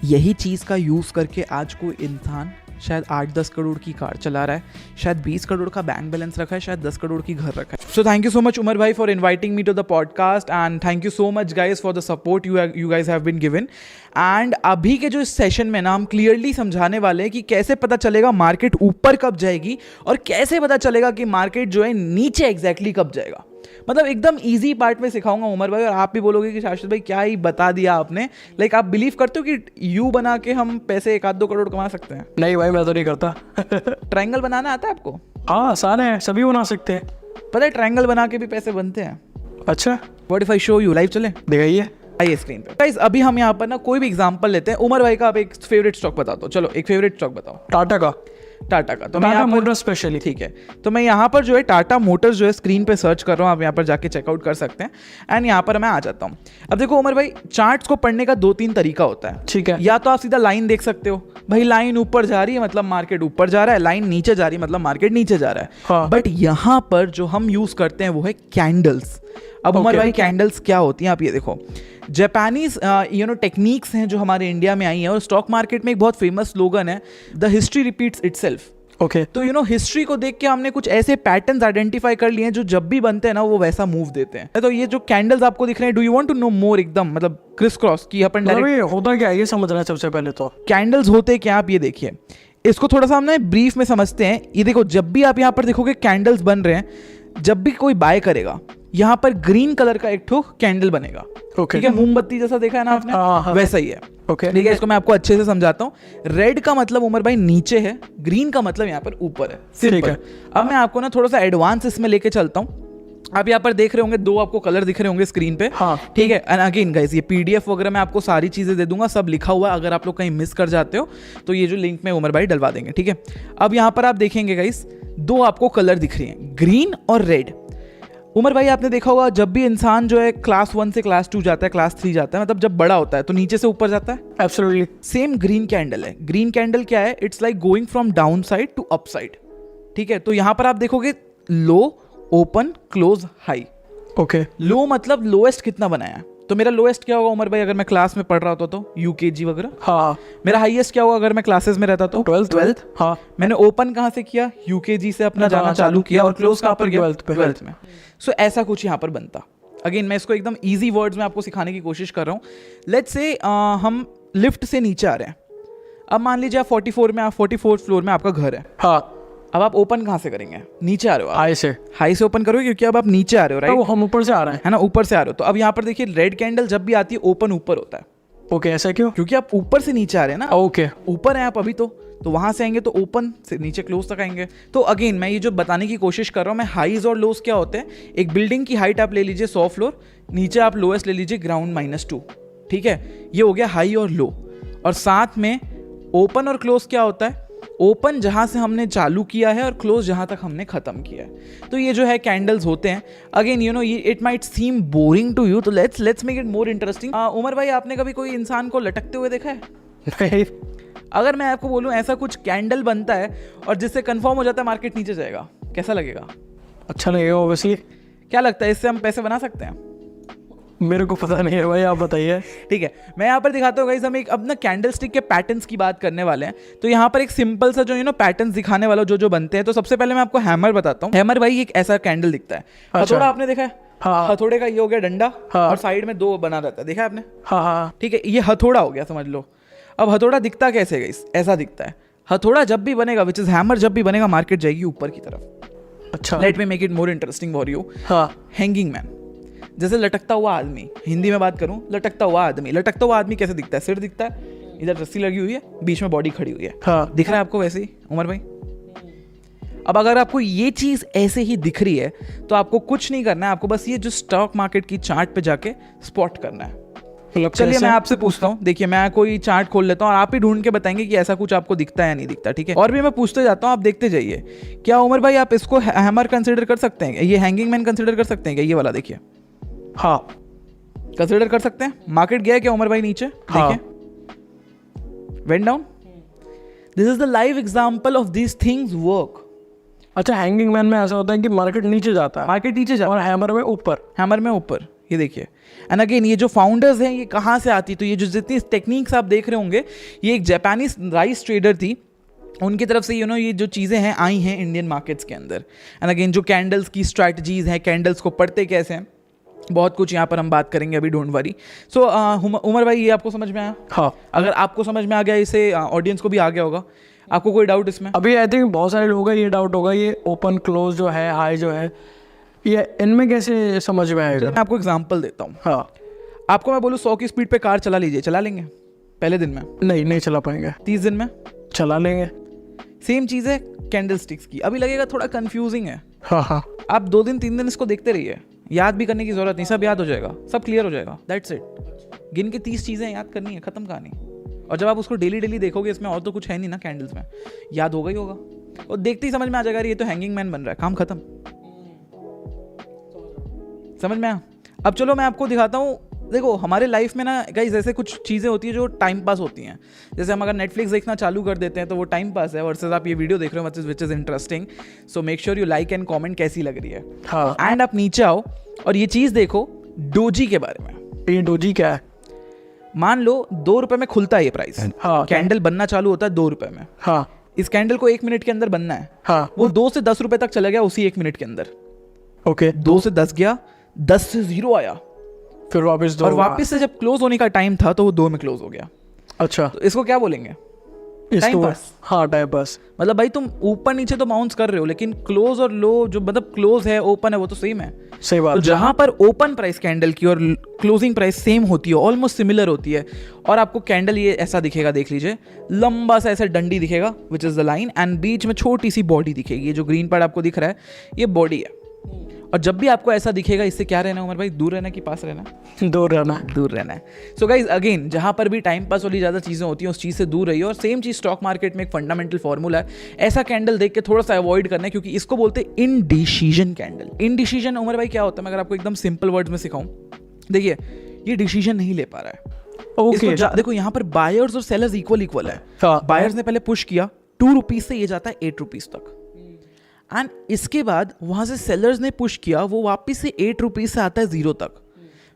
यही चीज़ का यूज़ करके आज कोई इंसान शायद 8-10 करोड़ की कार चला रहा है, शायद 20 करोड़ का बैंक बैलेंस रखा है, शायद 10 करोड़ की घर रखा है. So thank you so much Umar भाई for inviting me to the podcast and thank you so much guys for the support you guys have been given. And अभी के जो इस सेशन में ना हम क्लियरली समझाने वाले हैं कि कैसे पता चलेगा मार्केट ऊपर कब जाएगी और कैसे पता चलेगा कि मार्केट जो है नीचे एग्जैक्टली कब जाएगा. मतलब एकदम इजी पार्ट में सिखाऊंगा उमर भाई, और आप भी बोलोगे कि शाश्वत भाई क्या ही बता दिया आपने. लाइक आप बिलीव करते हो कि यू बना के हम पैसे 1-2 करोड़ कमा सकते हैं? नहीं भाई, मैं तो नहीं करता. ट्रायंगल बनाना आता है आपको? हाँ, आसान है, सभी बना सकते हैं. पता है ट्रायंगल बना के भी पैसे बनते हैं. अच्छा, what if I show you? Live चले, दिखाइए. आइए स्क्रीन पे. गाइस अभी हम यहाँ पर ना कोई भी एग्जांपल लेते हैं. उमर भाई का आप एक फेवरेट स्टॉक बता दो. चलो एक फेवरेट स्टॉक बताओ. टाटा का. टाटा का. तो मैं टाटा यहाँ पर मोटर्स स्पेशली. ठीक है, तो मैं यहाँ पर जो है टाटा मोटर्स जो है स्क्रीन पे सर्च कर रहा हूँ. आप यहाँ पर जाके चेकआउट कर सकते हैं. एंड यहाँ पर मैं आ जाता हूँ. अब देखो उमर भाई, चार्ट्स को पढ़ने का 2-3 तरीका होता है. ठीक है. या तो आप सीधा लाइन देख सकते हो, भाई लाइन ऊपर जा रही है मतलब मार्केट ऊपर जा रहा है, लाइन नीचे जा रही है मतलब मार्केट नीचे जा रहा है. हाँ. बट यहाँ पर जो हम यूज करते हैं वो है कैंडल्स. अब उमर भाई कैंडल्स क्या होती हैं आप ये देखो. जापानीज टेक्निक्स हैं जो हमारे इंडिया में आई हैं, और स्टॉक मार्केट में एक बहुत फेमस स्लोगन है, the history repeats itself. Okay. तो हिस्ट्री को देख के हमने कुछ ऐसे पैटर्न्स आइडेंटिफाई कर लिए हैं जो जब भी बनते हैं ना वो वैसा मूव देते हैं. तो ये जो कैंडल्स आपको दिख रहे हैं, do you want to know more? एकदम मतलब क्रिस क्रॉस की अपन डायरेक्ट होता क्या है ये समझना है सबसे पहले. तो कैंडल्स होते क्या आप ये देखिए. इसको थोड़ा सा हम ना ब्रीफ में समझते हैं. ये देखो, जब भी आप यहाँ पर देखोगे कैंडल्स बन रहे हैं, जब भी कोई बाय करेगा यहाँ पर ग्रीन कलर का एक ठो कैंडल बनेगा. ठीक है, मोमबत्ती जैसा देखा है ना आपने, वैसा ही है. ओके. ठीक है, इसको मैं आपको अच्छे से समझाता हूँ. रेड का मतलब उमर भाई नीचे है, ग्रीन का मतलब यहाँ पर ऊपर है. ठीक है. अब मैं आपको ना थोड़ा सा एडवांस इसमें लेके चलता हूँ. आप यहाँ पर देख रहे होंगे 2 आपको कलर दिख रहे होंगे स्क्रीन पे. हाँ. ठीक है. एंड अगेन गाइस, ये पीडीएफ वगैरह मैं आपको सारी चीजें दे दूंगा, सब लिखा हुआ है. अगर आप लोग कहीं मिस कर जाते हो तो ये जो लिंक में उमर भाई डलवा देंगे. ठीक है. अब यहाँ पर आप देखेंगे गाइस, 2 आपको कलर दिख रही हैं, ग्रीन और रेड. उमर भाई आपने देखा होगा जब भी इंसान जो है क्लास 1 से क्लास 2 जाता है, क्लास 3 जाता है, मतलब जब बड़ा होता है तो नीचे से ऊपर जाता है. एब्सोल्युटली. सेम ग्रीन कैंडल है. ग्रीन कैंडल क्या है? It's like going from down side to up side. ठीक है. तो यहां पर आप देखोगे low, open, close, high. Okay. Low मतलब लोएस्ट कितना बनाया. तो मेरा लोएस्ट क्या होगा उमर भाई अगर मैं क्लास में पढ़ रहा होता तो यूकेजी वगैरह. हाँ. मेरा हाईएस्ट क्या होगा अगर मैं क्लासेस में रहता तो 12th. हाँ. मैंने ओपन कहाँ से किया? यूकेजी से अपना जाना चालू किया. और क्लोज कहाँ पर गया? 12th में. सो ऐसा कुछ यहाँ पर बनता. अगेन मैं इसको एकदम इजी वर्ड्स में आपको सिखाने की कोशिश कर रहा हूँ. लेट्स से हम लिफ्ट से नीचे आ रहे हैं. अब मान लीजिए आप 44 में, आप 44th फ्लोर में आपका घर है. हाँ. अब आप ओपन कहाँ से करेंगे? नीचे आ रहे हो आप. हाई से ओपन करोगे क्योंकि अब आप नीचे आ रहे हो, राइट? तो हम ऊपर से आ रहे हैं, है ना, ऊपर से आ रहे हो. तो अब यहाँ पर देखिए, रेड कैंडल जब भी आती है ओपन ऊपर होता है. ओके. ऐसा क्यों? क्योंकि आप ऊपर से नीचे आ रहे हैं ना. ओके. ऊपर है आप अभी तो वहां से आएंगे तो ओपन से नीचे क्लोज तक आएंगे. तो अगेन मैं ये जो बताने की कोशिश कर रहा हूँ, मैं हाईज और लोज क्या होते हैं. एक बिल्डिंग की हाइट आप ले लीजिए 100 फ्लोर, नीचे आप लोएस्ट ले लीजिए ग्राउंड -2. ठीक है, ये हो गया हाई और लो. और साथ में ओपन और क्लोज क्या होता है? ओपन जहां से हमने चालू किया है और क्लोज जहां तक हमने खत्म किया है. तो ये जो है कैंडल्स होते हैं. अगेन ये it might seem boring to you, तो let's make it more interesting. Umar भाई आपने कभी कोई इंसान को लटकते हुए देखा है? नहीं. अगर मैं आपको बोलूं ऐसा कुछ कैंडल बनता है और जिससे कंफर्म हो जाता है मार्केट नीचे जाएगा, कैसा लगेगा? अच्छा लगेगा ऑब्वियसली. क्या लगता है इससे हम पैसे बना सकते हैं? मेरे को पता नहीं है भाई, आप बताइए. ठीक है, मैं यहाँ पर दिखाता हूँ गाइस. हम एक अब ना कैंडल स्टिक के पैटर्न्स की बात करने वाले हैं. तो यहाँ पर एक सिंपल सा जो पैटर्न्स दिखाने वाला जो बनते हैं. तो सबसे पहले मैं आपको हैमर बताता हूँ. हैमर भाई एक ऐसा कैंडल दिखता है. हथौड़ा आपने देखा है? हाँ. हथौड़े का ये हो गया डंडा. हाँ. और साइड में 2 बना रहता है, देखा है आपने? हाँ. ठीक है, ये हथौड़ा हो गया समझ लो. अब हथौड़ा दिखता कैसे गाइस? ऐसा दिखता है. हथौड़ा जब भी बनेगा, विच इज हैमर, जब भी बनेगा मार्केट जाएगी ऊपर की तरफ. अच्छा. Let me make it more interesting for you. हाँ. हैंगिंग मैन, जैसे लटकता हुआ आदमी. हिंदी में बात करूं, लटकता हुआ आदमी. लटकता हुआ आदमी कैसे दिखता है? सिर दिखता है, इधर रस्सी लगी हुई है, बीच में बॉडी खड़ी हुई है. हाँ. दिख रहा है आपको वैसे ही उमर भाई? अब अगर आपको ये चीज ऐसे ही दिख रही है तो आपको कुछ नहीं करना है, आपको बस ये जो स्टॉक मार्केट की चार्ट पे जाके स्पॉट करना है. चलिए मैं आपसे पूछता हूँ. देखिए मैं कोई चार्ट खोल लेता हूँ और आप ही ढूंढ के बताएंगे कि ऐसा कुछ आपको दिखता है या नहीं दिखता. ठीक है, और भी मैं पूछते जाता हूँ, आप देखते जाइए. क्या उमर भाई आप इसको हैमर कंसिडर कर सकते हैं? ये हैंगिंग मैन कंसिडर कर सकते हैं क्या? ये वाला देखिए. हाँ, कंसिडर कर सकते हैं. मार्केट गया क्या उमर भाई नीचे? हाँ. देखिए, went down. This is the live example of these things work. अच्छा, हैंगिंग मैन में ऐसा होता है कि मार्केट नीचे जाता है, मार्केट नीचे जाता है और हैमर में ऊपर. हैमर में ऊपर. ये देखिए। एंड अगेन ये जो फाउंडर्स हैं ये कहाँ से आती, तो ये जो जितनी टेक्निक्स आप देख रहे होंगे, ये एक जापानीज राइस ट्रेडर थी, उनकी तरफ से ये जो चीज़ें हैं आई हैं इंडियन मार्केट्स के अंदर। एंड अगेन जो कैंडल्स की स्ट्रैटेजीज हैं, कैंडल्स को पढ़ते कैसे हैं, बहुत कुछ यहाँ पर हम बात करेंगे अभी, डोंट वरी। सो उमर भाई ये आपको समझ में आया? हाँ, अगर आपको समझ में आ गया, इसे ऑडियंस को भी आ गया होगा, आपको कोई डाउट इसमें? अभी आई थिंक बहुत सारे लोगों का ये डाउट होगा, ये ओपन क्लोज जो है, हाई जो है, ये इनमें कैसे समझ में आएगा? मैं आपको एग्जांपल देता हूँ। हाँ, आपको मैं बोलूँ 100 की स्पीड पे कार चला लीजिए, चला लेंगे पहले दिन में? नहीं चला पाएंगे। 30 दिन में चला लेंगे। सेम चीज़ है कैंडल स्टिक्स की। अभी लगेगा थोड़ा कंफ्यूजिंग है, हाँ, आप 2 दिन 3 दिन इसको देखते रहिए, याद भी करने की जरूरत नहीं, सब याद हो जाएगा, सब क्लियर हो जाएगा, दैट्स इट। गिन के 30 चीज़ें याद करनी है, खत्म कहानी। और जब आप उसको डेली देखोगे, इसमें और तो कुछ है नहीं ना कैंडल्स में, याद होगा ही होगा, और देखते ही समझ में आ जाएगा ये तो हैंगिंग मैन बन रहा है, काम खत्म। समझ में आया? अब चलो मैं आपको दिखाता हूँ। देखो हमारे लाइफ में ना गाइस ऐसे कुछ चीज़ें होती है जो टाइम पास होती हैं। जैसे हम अगर नेटफ्लिक्स देखना चालू कर देते हैं तो वो टाइम पास है, वर्सेस आप ये वीडियो देख रहे हो which is interesting. So make sure you like and comment कैसी लग रही है। हाँ। एंड आप नीचे आओ और ये चीज़ देखो डोजी के बारे में। ये डोजी क्या है? मान लो 2 रुपये में खुलता है ये प्राइस। हाँ। कैंडल बनना चालू होता है 2 रुपये में। हाँ। इस कैंडल को 1 मिनट के अंदर बनना है। हाँ। वो 2 से 10 रुपये तक चला गया उसी 1 मिनट के अंदर। ओके। 2 से 10 गया, 10 से 0 आया, फिर वापस 2, और वापस से जब क्लोज होने का टाइम था तो वो 2 में क्लोज हो गया। अच्छा, तो इसको क्या बोलेंगे? Time pass. हाँ, टाइम पास। मतलब भाई तुम ऊपर नीचे तो बाउंस कर रहे हो, लेकिन क्लोज और लो जो मतलब क्लोज है ओपन है वो तो सेम है। सही बात। तो जहां पर ओपन प्राइस कैंडल की और क्लोजिंग प्राइस सेम होती है, ऑलमोस्ट सिमिलर होती है, और आपको कैंडल ये ऐसा दिखेगा, देख लीजिए, लंबा सा ऐसा डंडी दिखेगा which is the line, and बीच में छोटी सी बॉडी दिखेगी। ये जो ग्रीन पार्ट आपको दिख रहा है ये बॉडी है। और जब भी आपको ऐसा दिखेगा, इससे क्या रहना है उमर भाई? दूर रहना कि पास रहना? दूर रहना। दूर रहना है। सो गाइज अगेन जहां पर भी टाइम पास वाली ज़्यादा चीज़ें होती हैं उस चीज़ से दूर रहिए। और सेम चीज़ स्टॉक मार्केट में एक फंडामेंटल फॉर्मूला है, ऐसा कैंडल देख के थोड़ा सा अवॉइड करना है, क्योंकि इसको बोलते हैं इनडिसीजन कैंडल। इनडिसीजन उमर भाई क्या होता है, मैं अगर आपको एकदम सिंपल वर्ड्स में सिखाऊं, देखिए ये डिसीजन नहीं ले पा रहा है। ओके। देखो यहाँ पर बायर्स और सेलर्स इक्वल है। हाँ। बायर्स ने पहले पुश किया 2 रुपीज से, ये जाता है 8 रुपीज तक, एंड इसके बाद वहां से सेलर्स ने पुश किया, वो वापस से 8 रुपीज से आता है 0 तक।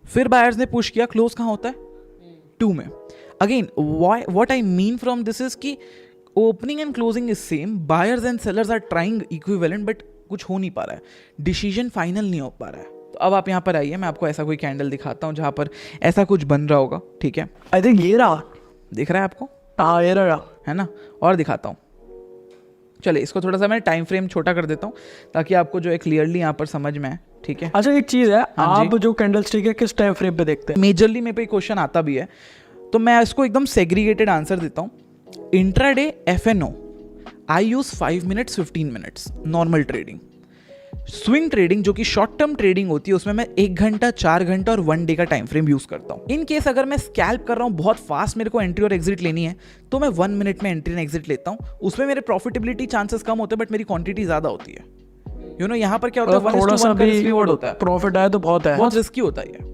फिर बायर्स ने पुश किया, क्लोज कहाँ होता है? 2 में। Again what I mean from this is कि opening and closing is same, buyers and sellers are trying equivalent, but कुछ हो नहीं पा रहा है, डिसीजन फाइनल नहीं हो पा रहा है। तो अब आप यहाँ पर आइए, मैं आपको ऐसा कोई कैंडल दिखाता हूँ जहाँ पर ऐसा कुछ बन रहा होगा। ठीक है, आई थिंक ये रहा। दिख रहा है आपको? हाँ, ये रहा है ना। और दिखाता हूँ, चलिए इसको थोड़ा सा मैं टाइम फ्रेम छोटा कर देता हूँ ताकि आपको जो है क्लियरली यहाँ पर समझ में आए। ठीक है। अच्छा, एक चीज़ है, हाँ आप जो कैंडल स्टिक है किस टाइम फ्रेम पे देखते हैं? मेजरली मेरे पे क्वेश्चन आता भी है, तो मैं इसको एकदम सेग्रीगेटेड आंसर देता हूँ। Intraday FNO I use 5 minutes 15 minutes normal trading. Swing trading जो कि शॉर्ट टर्म ट्रेडिंग होती है, उसमें मैं 1 घंटा, 4 घंटा और 1 डे का टाइम फ्रेम यूज करता हूँ। इन केस अगर मैं स्कैल्प कर रहा हूँ, बहुत फास्ट मेरे को एंट्री और एग्जिट लेनी है, तो मैं 1 मिनट में एंट्री एंड एग्जिट लेता हूँ। उसमें मेरे प्रॉफिटेबिलिटी चांसेस कम होते हैं, बट मेरी क्वांटिटी ज्यादा होती है। यू नो यहाँ पर क्या होता है, थोड़ा सा भी रिवॉर्ड होता है, प्रॉफिट आए तो बहुत है, बहुत रिस्की होता है।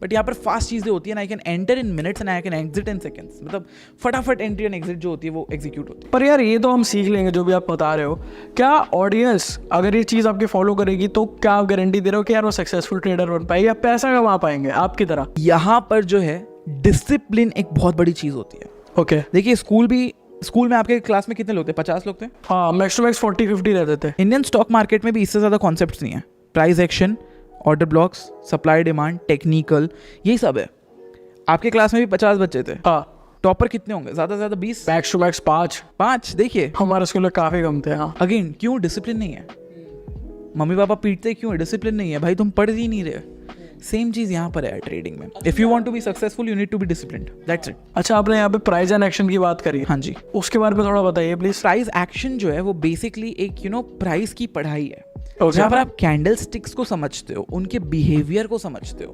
बट यहाँ पर फास्ट चीजें होती है, I can enter in minutes and I can exit in seconds. मतलब फटाफट एंट्री एंड एग्जिट जो होती है वो एग्जीक्यूट होती है। पर यार ये तो हम सीख लेंगे जो भी आप बता रहे हो। क्या ऑडियंस अगर ये चीज़ आपके फॉलो करेगी तो क्या आप गारंटी दे रहे हो कि यार वो सक्सेसफुल ट्रेडर बन पाएगी या पैसा कमा पाएंगे आपकी तरह? यहाँ पर जो है डिसिप्लिन एक बहुत बड़ी चीज होती है। ओके। देखिए स्कूल में आपके क्लास में कितने लोग थे? 50 लोग थे। हाँ, मैक्स टू मैक्स 40-50 रहते थे। इंडियन स्टॉक मार्केट में भी इससे ज्यादा कॉन्सेप्ट्स नहीं है। Price action, order blocks, supply demand, technical, यही सब है। आपके क्लास में भी 50 बच्चे थे। हाँ। टॉपर कितने होंगे? ज्यादा से ज्यादा 20, मैक्स टू मैक्स 5। देखिए हमारे स्कूल में काफी कम थे। हाँ। अगेन क्यों? डिसिप्लिन नहीं है। मम्मी पापा पीटते क्यों है? डिसिप्लिन नहीं है। भाई तुम पढ़ ही नहीं रहे। सेम चीज यहाँ पर है ट्रेडिंग में। If you want to be successful you need to be disciplined, that's it. अच्छा, आपने यहाँ पे प्राइस एंड एक्शन की बात करी। हाँ जी, उसके बारे में थोड़ा बताइए प्लीज। प्राइस एक्शन जो है वो बेसिकली एक प्राइस की पढ़ाई है। Okay. जहाँ पर आप कैंडल स्टिक्स को समझते हो, उनके बिहेवियर को समझते हो,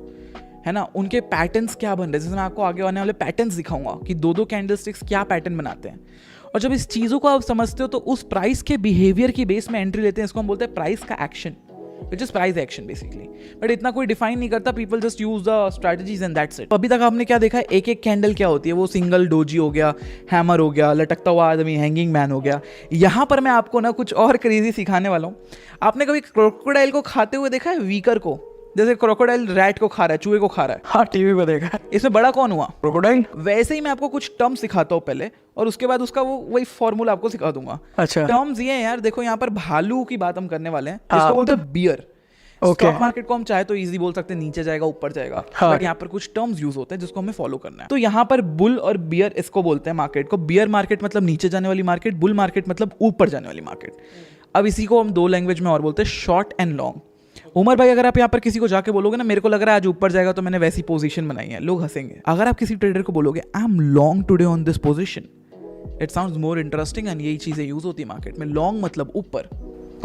है ना, उनके पैटर्न्स क्या बन रहे हैं। जैसे मैं आपको आगे आने वाले पैटर्न्स दिखाऊंगा कि 2 कैंडल स्टिक्स क्या पैटर्न बनाते हैं। और जब इस चीज़ों को आप समझते हो तो उस प्राइस के बिहेवियर की बेस में एंट्री लेते हैं। इसको हम बोलते हैं प्राइस का action, which is price action basically. But इतना कोई डिफाइन नहीं करता, people just use the strategies and that's it. अभी तक आपने क्या देखा है, एक कैंडल क्या होती है, वो सिंगल डोजी हो गया, हैमर हो गया, लटकता हुआ आदमी हैंगिंग मैन हो गया। यहाँ पर मैं आपको ना कुछ और क्रेजी सिखाने वाला हूँ। आपने कभी क्रोकोडाइल को खाते हुए देखा है? वीकर को, जैसे क्रोकोडाइल रैट को खा रहा है, चूहे को खा रहा है, हाँ टीवी पे देखा है। इसमें बड़ा कौन हुआ? क्रोकोडाइल। वैसे ही मैं आपको कुछ टर्म सिखाता हूँ पहले, और उसके बाद उसका वही फॉर्मूला आपको सिखा दूंगा। अच्छा। टर्म्स ये हैं यार, देखो यहाँ पर भालू की बात हम करने वाले हैं, हाँ। जिसको बोलते हैं बियर। Okay. स्टॉक मार्केट को हम चाहे तो इजी बोल सकते हैं, नीचे जाएगा ऊपर जाएगा, हाँ। बट यहाँ पर कुछ टर्म्स यूज होते हैं जिसको हमें फॉलो करना है। तो यहाँ पर बुल और बियर इसको बोलते हैं मार्केट को। बियर मार्केट मतलब नीचे जाने वाली मार्केट, बुल मार्केट मतलब ऊपर जाने वाली मार्केट। अब इसी को हम दो लैंग्वेज में और बोलते हैं, शॉर्ट एंड लॉन्ग। उमर भाई, अगर आप यहाँ पर किसी को जाके बोलोगे ना, मेरे को लग रहा है आज ऊपर जाएगा तो मैंने वैसी पोजीशन बनाई है, लोग हंसेंगे। अगर आप किसी ट्रेडर को बोलोगे I am long today on this position, it sounds more interesting, and यही चीजें यूज होती है मार्केट में। लॉन्ग मतलब ऊपर,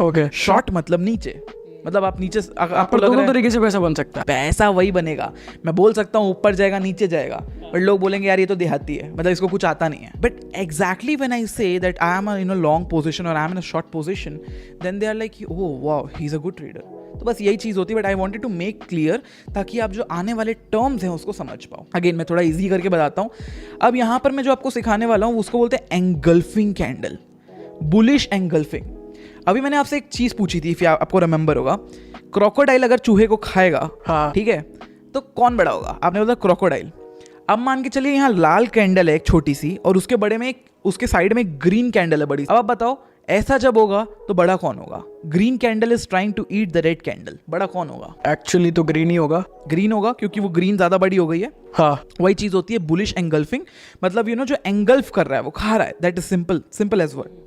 ओके। शॉर्ट मतलब नीचे। मतलब आप नीचे, आपको लग रहा दोनों है तरीके से पैसा बन सकता है। पैसा वही बनेगा। मैं बोल सकता हूँ ऊपर जाएगा नीचे जाएगा, बट लोग बोलेंगे यार ये तो देहाती है, मतलब इसको कुछ आता नहीं है। But exactly when I say that I am in a long position और I am in a short position, then they are like oh wow he is a good trader. तो बस यही चीज़ होती है, but I wanted to make clear ताकि आप जो आने वाले टर्म्स हैं उसको समझ पाओ। अगेन मैं थोड़ा इजी करके बताता हूँ। अब यहाँ पर मैं जो आपको सिखाने वाला हूँ उसको बोलते हैं एंगल्फिंग कैंडल, बुलिश एंगल्फिंग। अभी मैंने आपसे एक चीज़ पूछी थी, आपको रिमेंबर होगा, क्रोकोडाइल अगर चूहे को खाएगा, हाँ। ठीक है, तो कौन बड़ा होगा? आपने बोला क्रोकोडाइल। अब मान के चलिए यहाँ लाल कैंडल है एक छोटी सी, और उसके बड़े में उसके साइड में एक ग्रीन कैंडल है बड़ी। अब आप बताओ ऐसा जब होगा तो बड़ा कौन होगा? Green candle is trying to eat the red candle, बड़ा कौन होगा? एक्चुअली तो ग्रीन ही होगा। ग्रीन होगा क्योंकि वो ग्रीन ज्यादा बड़ी हो गई है। हाँ। वही चीज होती है बुलिश एंगल्फिंग, मतलब जो एंगल्फ कर रहा है वो खा रहा है, that is simple as word.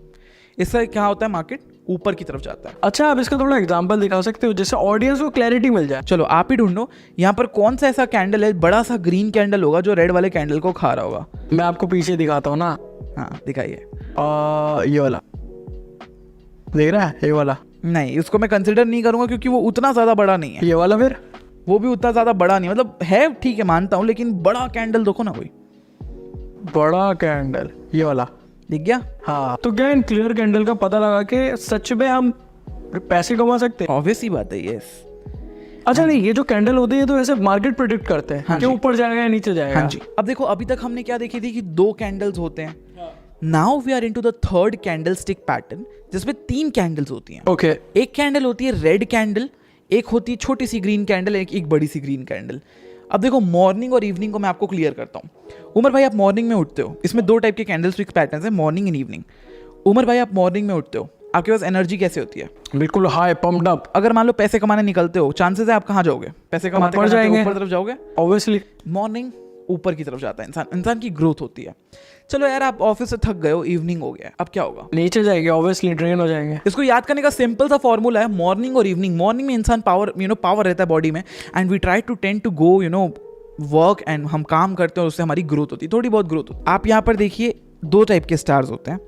इससे क्या होता है, मार्केट ऊपर की तरफ जाता है। अच्छा, आप इसका थोड़ा एग्जांपल दिखा सकते हो जिससे ऑडियंस को क्लैरिटी मिल जाए? चलो आप ही ढूंढो, यहाँ पर कौन सा ऐसा कैंडल है, बड़ा सा ग्रीन कैंडल होगा जो रेड वाले कैंडल को खा रहा होगा। मैं आपको पीछे दिखाता हूँ ना। हाँ दिखाइए। ये वाला देख रहा है? ये वाला नहीं, उसको मैं कंसिडर नहीं करूंगा क्योंकि वो उतना ज्यादा बड़ा नहीं है। ये वाला फिर? वो भी उतना ज्यादा बड़ा नहीं, मतलब है ठीक है मानता हूँ, लेकिन बड़ा कैंडल देखो ना कोई। बड़ा कैंडल ये वाला दिख गया? हाँ। तो क्या इन क्लियर कैंडल का पता लगा के सच में हम पैसे कमा सकते हैं? ऑब्वियस ही बात है, यस। अच्छा नहीं, ये जो कैंडल होती है तो ऐसे मार्केट प्रिडिक्ट करते हैं कि ऊपर जाएगा या नीचे जाएगा? हाँ जी। अब देखो अभी तक हमने क्या देखी थी कि दो कैंडल्स होते हैं। Now we are into the third candle stick pattern, जिसमें 3 कैंडल्स होती हैं। ओके। एक कैंडल होती है रेड कैंडल, एक होती है छोटी सी ग्रीन कैंडल, एक बड़ी सी ग्रीन कैंडल। अब देखो मॉर्निंग और इवनिंग को मैं आपको क्लियर करता हूँ। उमर भाई आप मॉर्निंग में उठते हो, इसमें 2 टाइप के कैंडल स्टिक पैटर्न है, मॉर्निंग एंड इवनिंग। उमर भाई आप मॉर्निंग में उठते हो, आपके पास एनर्जी कैसे होती है? बिल्कुल हाई पम्प्ड अप। अगर मान लो पैसे कमाने निकलते हो, चांसेस है आप कहाँ जाओगे? पैसे कमाते ऊपर जाएंगे, ऊपर तरफ जाओगे ऑब्वियसली। मॉर्निंग ऊपर की तरफ जाता है इंसान की ग्रोथ होती है। चलो यार आप ऑफिस से थक गए हो, इवनिंग हो गया, अब क्या होगा? नीचे जाएंगे, ऑब्वियसली ड्रेन हो जाएंगे। इसको याद करने का सिंपल सा फॉर्मूला है, मॉर्निंग और इवनिंग। मॉर्निंग में इंसान पावर पावर रहता है बॉडी में, and we try to tend to go work, and हम काम करते हैं और उससे हमारी ग्रोथ होती है, थोड़ी बहुत ग्रोथ होती है। आप यहाँ पर देखिए 2 टाइप के स्टार्स होते हैं।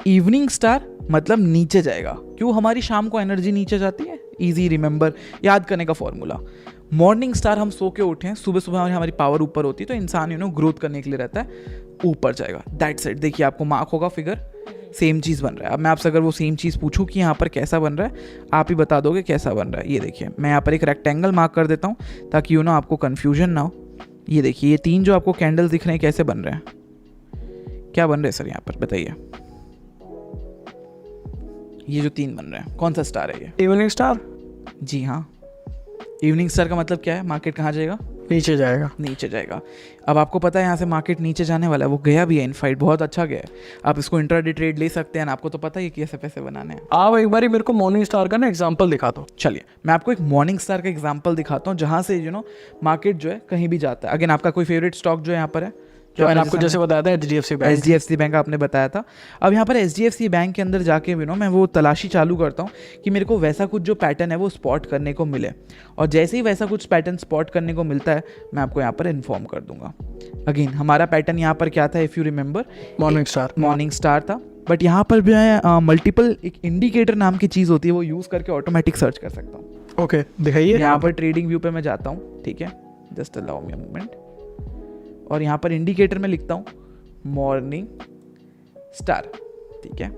इवनिंग स्टार मतलब नीचे जाएगा, क्यों? हमारी शाम को एनर्जी नीचे जाती है, इजी रिमेंबर, याद करने का फॉर्मूला। मॉर्निंग स्टार हम सो के उठे हैं, सुबह सुबह हमारी पावर ऊपर होती है, तो इंसान ग्रोथ करने के लिए रहता है, ऊपर जाएगा। That's it. देखिए आपको मार्क होगा फिगर, सेम चीज़ बन रहा है। अब मैं आपसे अगर वो सेम चीज़ पूछूं कि यहाँ पर कैसा बन रहा है, आप ही बता दोगे कैसा बन रहा है। ये देखिए मैं यहाँ पर एक रेक्टेंगल मार्क कर देता हूँ ताकि आपको कन्फ्यूजन ना हो। ये देखिए ये 3 जो आपको कैंडल्स दिख रहे हैं कैसे बन रहे हैं, क्या बन रहे हैं सर यहाँ पर बताइए? ये जो 3 बन रहे हैं कौन सा स्टार है ये? Evening star. जी हाँ, इवनिंग स्टार का मतलब क्या है? मार्केट कहाँ जाएगा? नीचे जाएगा। नीचे जाएगा। अब आपको पता है यहाँ से मार्केट नीचे जाने वाला है, वो गया भी है इनफाइट, बहुत अच्छा गया है। आप इसको इंट्राडे ट्रेड ले सकते हैं, आपको तो पता ही है कि ऐसे पैसे बनाने हैं। आप एक बार मेरे को मॉर्निंग स्टार का ना एग्जांपल दिखा दो। चलिए मैं आपको एक मॉर्निंग स्टार का एग्जांपल दिखाता हूँ, जहाँ से मार्केट जो है कहीं भी जाता है। अगेन आपका कोई फेवरेट स्टॉक जो यहाँ पर है, जो मैंने आपको जैसे बताया था HDFC बैंक आपने बताया था। अब यहाँ पर HDFC बैंक के अंदर जाके मैं वो तलाशी चालू करता हूँ कि मेरे को वैसा कुछ जो पैटर्न है वो स्पॉट करने को मिले, और जैसे ही वैसा कुछ पैटर्न स्पॉट करने को मिलता है मैं आपको यहाँ पर इन्फॉर्म कर दूंगा। अगेन हमारा पैटर्न यहाँ पर क्या था, if you remember, morning star था। बट यहाँ पर भी मल्टीपल एक इंडिकेटर नाम की चीज़ होती है, वो यूज़ करके ऑटोमेटिक सर्च कर सकता हूँ। ओके दिखाइए। यहाँ पर ट्रेडिंग व्यू पे मैं जाता हूँ, ठीक है, just allow me a moment, और यहाँ पर इंडिकेटर में लिखता हूँ मॉर्निंग स्टार, ठीक है,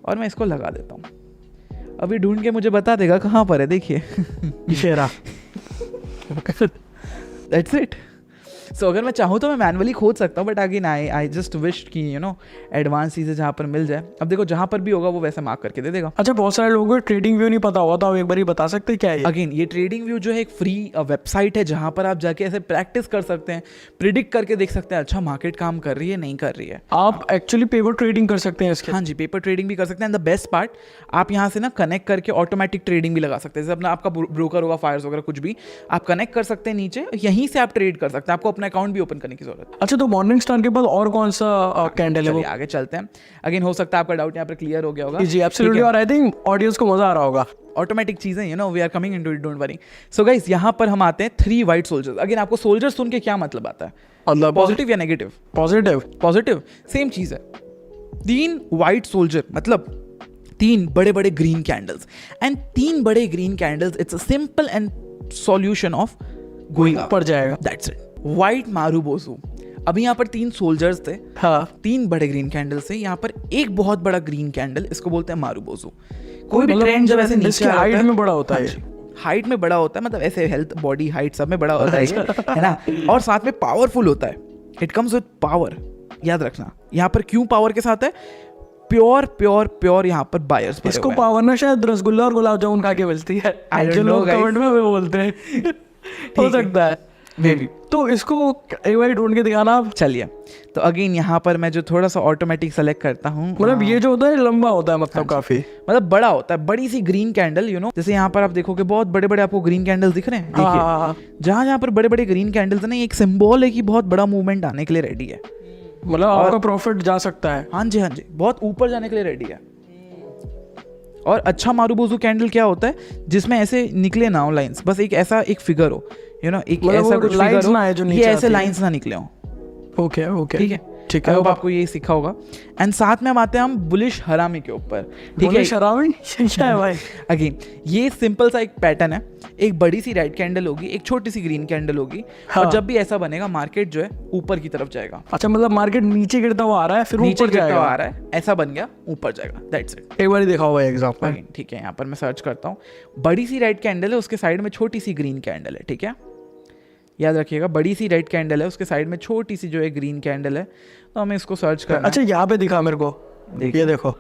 और मैं इसको लगा देता हूँ। अभी ढूंढ के मुझे बता देगा कहाँ पर है, देखिए शेरा। That's it. सो अगर मैं चाहूँ तो मैं मैनुअली खोज सकता हूँ, but again I just wish कि एडवांस चीज़ें जहाँ पर मिल जाए। अब देखो जहाँ पर भी होगा वो वैसे मार्क करके दे देगा। अच्छा, बहुत सारे लोगों को ट्रेडिंग व्यू नहीं पता होगा, तो आप एक बार ही बता सकते हैं क्या है? अगेन ये ट्रेडिंग व्यू जो है एक फ्री वेबसाइट है जहाँ पर आप जाके ऐसे प्रैक्टिस कर सकते हैं, प्रिडिक्ट करके देख सकते हैं अच्छा मार्केट काम कर रही है नहीं कर रही है। आप एक्चुअली पेपर ट्रेडिंग कर सकते हैं इसके? हाँ जी, पेपर ट्रेडिंग भी कर सकते हैं। द बेस्ट पार्ट, आप यहाँ से ना कनेक्ट करके ऑटोमेटिक ट्रेडिंग भी लगा सकते हैं। जैसे अपना आपका ब्रोकर होगा, फायर्स वगैरह कुछ भी आप कनेक्ट कर सकते हैं नीचे, यहीं से आप ट्रेड कर सकते हैं, आपको अपना अकाउंट भी ओपन करने की जरूरत है। अच्छा, तो मॉर्निंग स्टार के बाद और कौन सा कैंडल है वो? चलिए आगे चलते हैं। अगेन हो सकता है आपका डाउट यहाँ पर क्लियर हो गया होगा। जी एब्सोल्युटली, और आई थिंक ऑडियंस को मजा आ रहा होगा। ऑटोमेटिक चीजें we are coming into it, don't worry. So guys यहाँ पर हम आते हैं 3 वाइट सोल्जर्स। अगेन आपको सोल्जर सुन के क्या मतलब आता है? मतलब पॉजिटिव या नेगेटिव? पॉजिटिव। पॉजिटिव, सेम चीज है। 3 वाइट सोल्जर मतलब 3 बड़े बड़े ग्रीन कैंडल्स, एंड 3 बड़े green candles, it's a simple and solution of going up, ऊपर जाएगा। That's it. White marubozu. अभी यहाँ पर 3 सोल्जर्स थे, हाँ 3 बड़े ग्रीन कैंडल से, यहाँ पर एक बहुत बड़ा ग्रीन कैंडल, इसको बोलते हैं मारूबोजू। कोई भी मतलब ट्रेंड जब ऐसे नीचे हाइट में बड़ा होता है, हाइट में बड़ा होता है, मतलब ऐसे हेल्थ बॉडी हाइट सब में बड़ा होता है ना, और साथ में पावरफुल होता है। इट कम्स विद पावर, याद रखना। यहाँ पर क्यों पावर के साथ है? प्योर प्योर प्योर यहाँ पर बायर्स। इसको पावर ना शायद रसगुल्ला और गुलाब जामुन खा के मिलती है, I don't जो know, लोग guys. कमेंट में वो बोलते हैं। हो सकता है मे बी। तो इसको एक बार ढूंढ के दिखाना आप। चलिए, तो अगेन यहाँ पर मैं जो थोड़ा सा ऑटोमेटिक सेलेक्ट करता हूँ, मतलब ये जो होता है लंबा होता है, मतलब काफी, मतलब बड़ा होता है, बड़ी सी ग्रीन कैंडल जैसे यहाँ पर आप देखोगे बहुत बड़े बड़े आपको ग्रीन कैंडल दिख रहे हैं। देखिए जहाँ जहाँ पर बड़े बड़े ग्रीन कैंडल्स है ना, एक सिंबल है कि बहुत बड़ा मूवमेंट आने के लिए रेडी है, मतलब आपका प्रॉफिट जा सकता है। हाँ जी, बहुत ऊपर जाने के लिए रेडी है। और अच्छा मारूबोजू कैंडल क्या होता है? जिसमें ऐसे निकले ना हो लाइंस, बस एक ऐसा एक फिगर हो, एक मतलब ऐसा कुछ lines फिगर ना आए जो हो, नीचे ये ऐसे आती है। लाइंस ना निकले हो। ओके ओके, ठीक है, ठीक है। है। अब आपको ये सीखा होगा। एंड साथ में हम आते हैं हम बुलिश हरामी के ऊपर। ठीक है, शराबी क्या है भाई? अगेन ये सिंपल सा एक पैटर्न है, एक बड़ी सी रेड कैंडल होगी, एक छोटी सी ग्रीन कैंडल होगी, हाँ। और जब भी ऐसा बनेगा मार्केट जो है ऊपर की तरफ जाएगा। अच्छा, मतलब मार्केट नीचे गिरता हुआ आ रहा है, फिर नीचे ऊपर गिरता जाएगा। हुआ आ रहा है, ऐसा बन गया, ऊपर जाएगा, दैट्स इट। एक बार दिखाओ भाई एग्जांपल। ठीक है, यहाँ पर मैं सर्च करता हूँ। बड़ी सी रेड कैंडल है, उसके साइड में छोटी सी ग्रीन कैंडल है। ठीक है, याद रखिएगा, बड़ी सी रेड कैंडल है, उसके साइड में छोटी सी जो है ग्रीन कैंडल है। तो हमें इसको सर्च करना है। अच्छा, यहाँ पे दिखा मेरे को, ये देखो।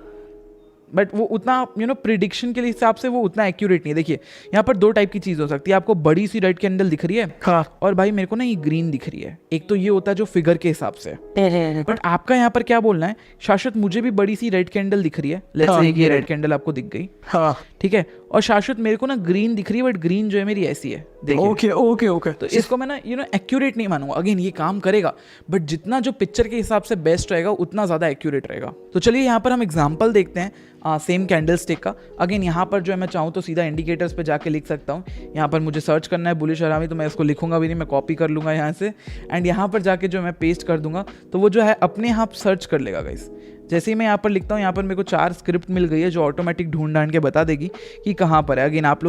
बट वो उतना प्रिडिक्शन के हिसाब से वो उतना एक्यूरेट नहीं है। देखिए यहाँ पर 2 टाइप की चीज़ हो सकती है। आपको बड़ी सी रेड कैंडल दिख रही है, हाँ, और भाई मेरे को ना ये ग्रीन दिख रही है। एक तो ये होता है जो फिगर के हिसाब से, बट आपका यहाँ पर क्या बोलना है? शाश्वत मुझे भी बड़ी सी रेड कैंडल दिख रही है, लेट्स से ये रेड कैंडल आपको दिख गई, हाँ, ठीक है, और शाश्वत मेरे को ना ग्रीन दिख रही है, बट ग्रीन जो है मेरी ऐसी है। देखिए, ओके ओके ओके, तो इसको मैं ना एक्यूरेट नहीं मानूंगा। अगेन ये काम करेगा, बट जितना जो पिक्चर के हिसाब से बेस्ट रहेगा उतना ज़्यादा एक्यूरेट रहेगा। तो चलिए यहाँ पर हम एग्जांपल देखते हैं सेम कैंडल स्टिक का। अगेन यहाँ पर जो है मैं चाहूँ तो सीधा इंडिकेटर्स पे जाके लिख सकता हूँ। यहाँ पर मुझे सर्च करना है बुलिश हरामी, तो मैं इसको लिखूंगा भी नहीं, मैं कॉपी कर लूँगा यहाँ से, एंड यहाँ पर जाके जो मैं पेस्ट कर दूंगा तो वो जो है अपने आप सर्च कर लेगा गाइस। जैसे ही मैं यहाँ पर लिखता हूँ, यहाँ पर मेरे को 4 स्क्रिप्ट मिल गई है जो ऑटोमेटिक ढूंढ ढांड के बता देगी कि कहाँ पर है। अगेन आप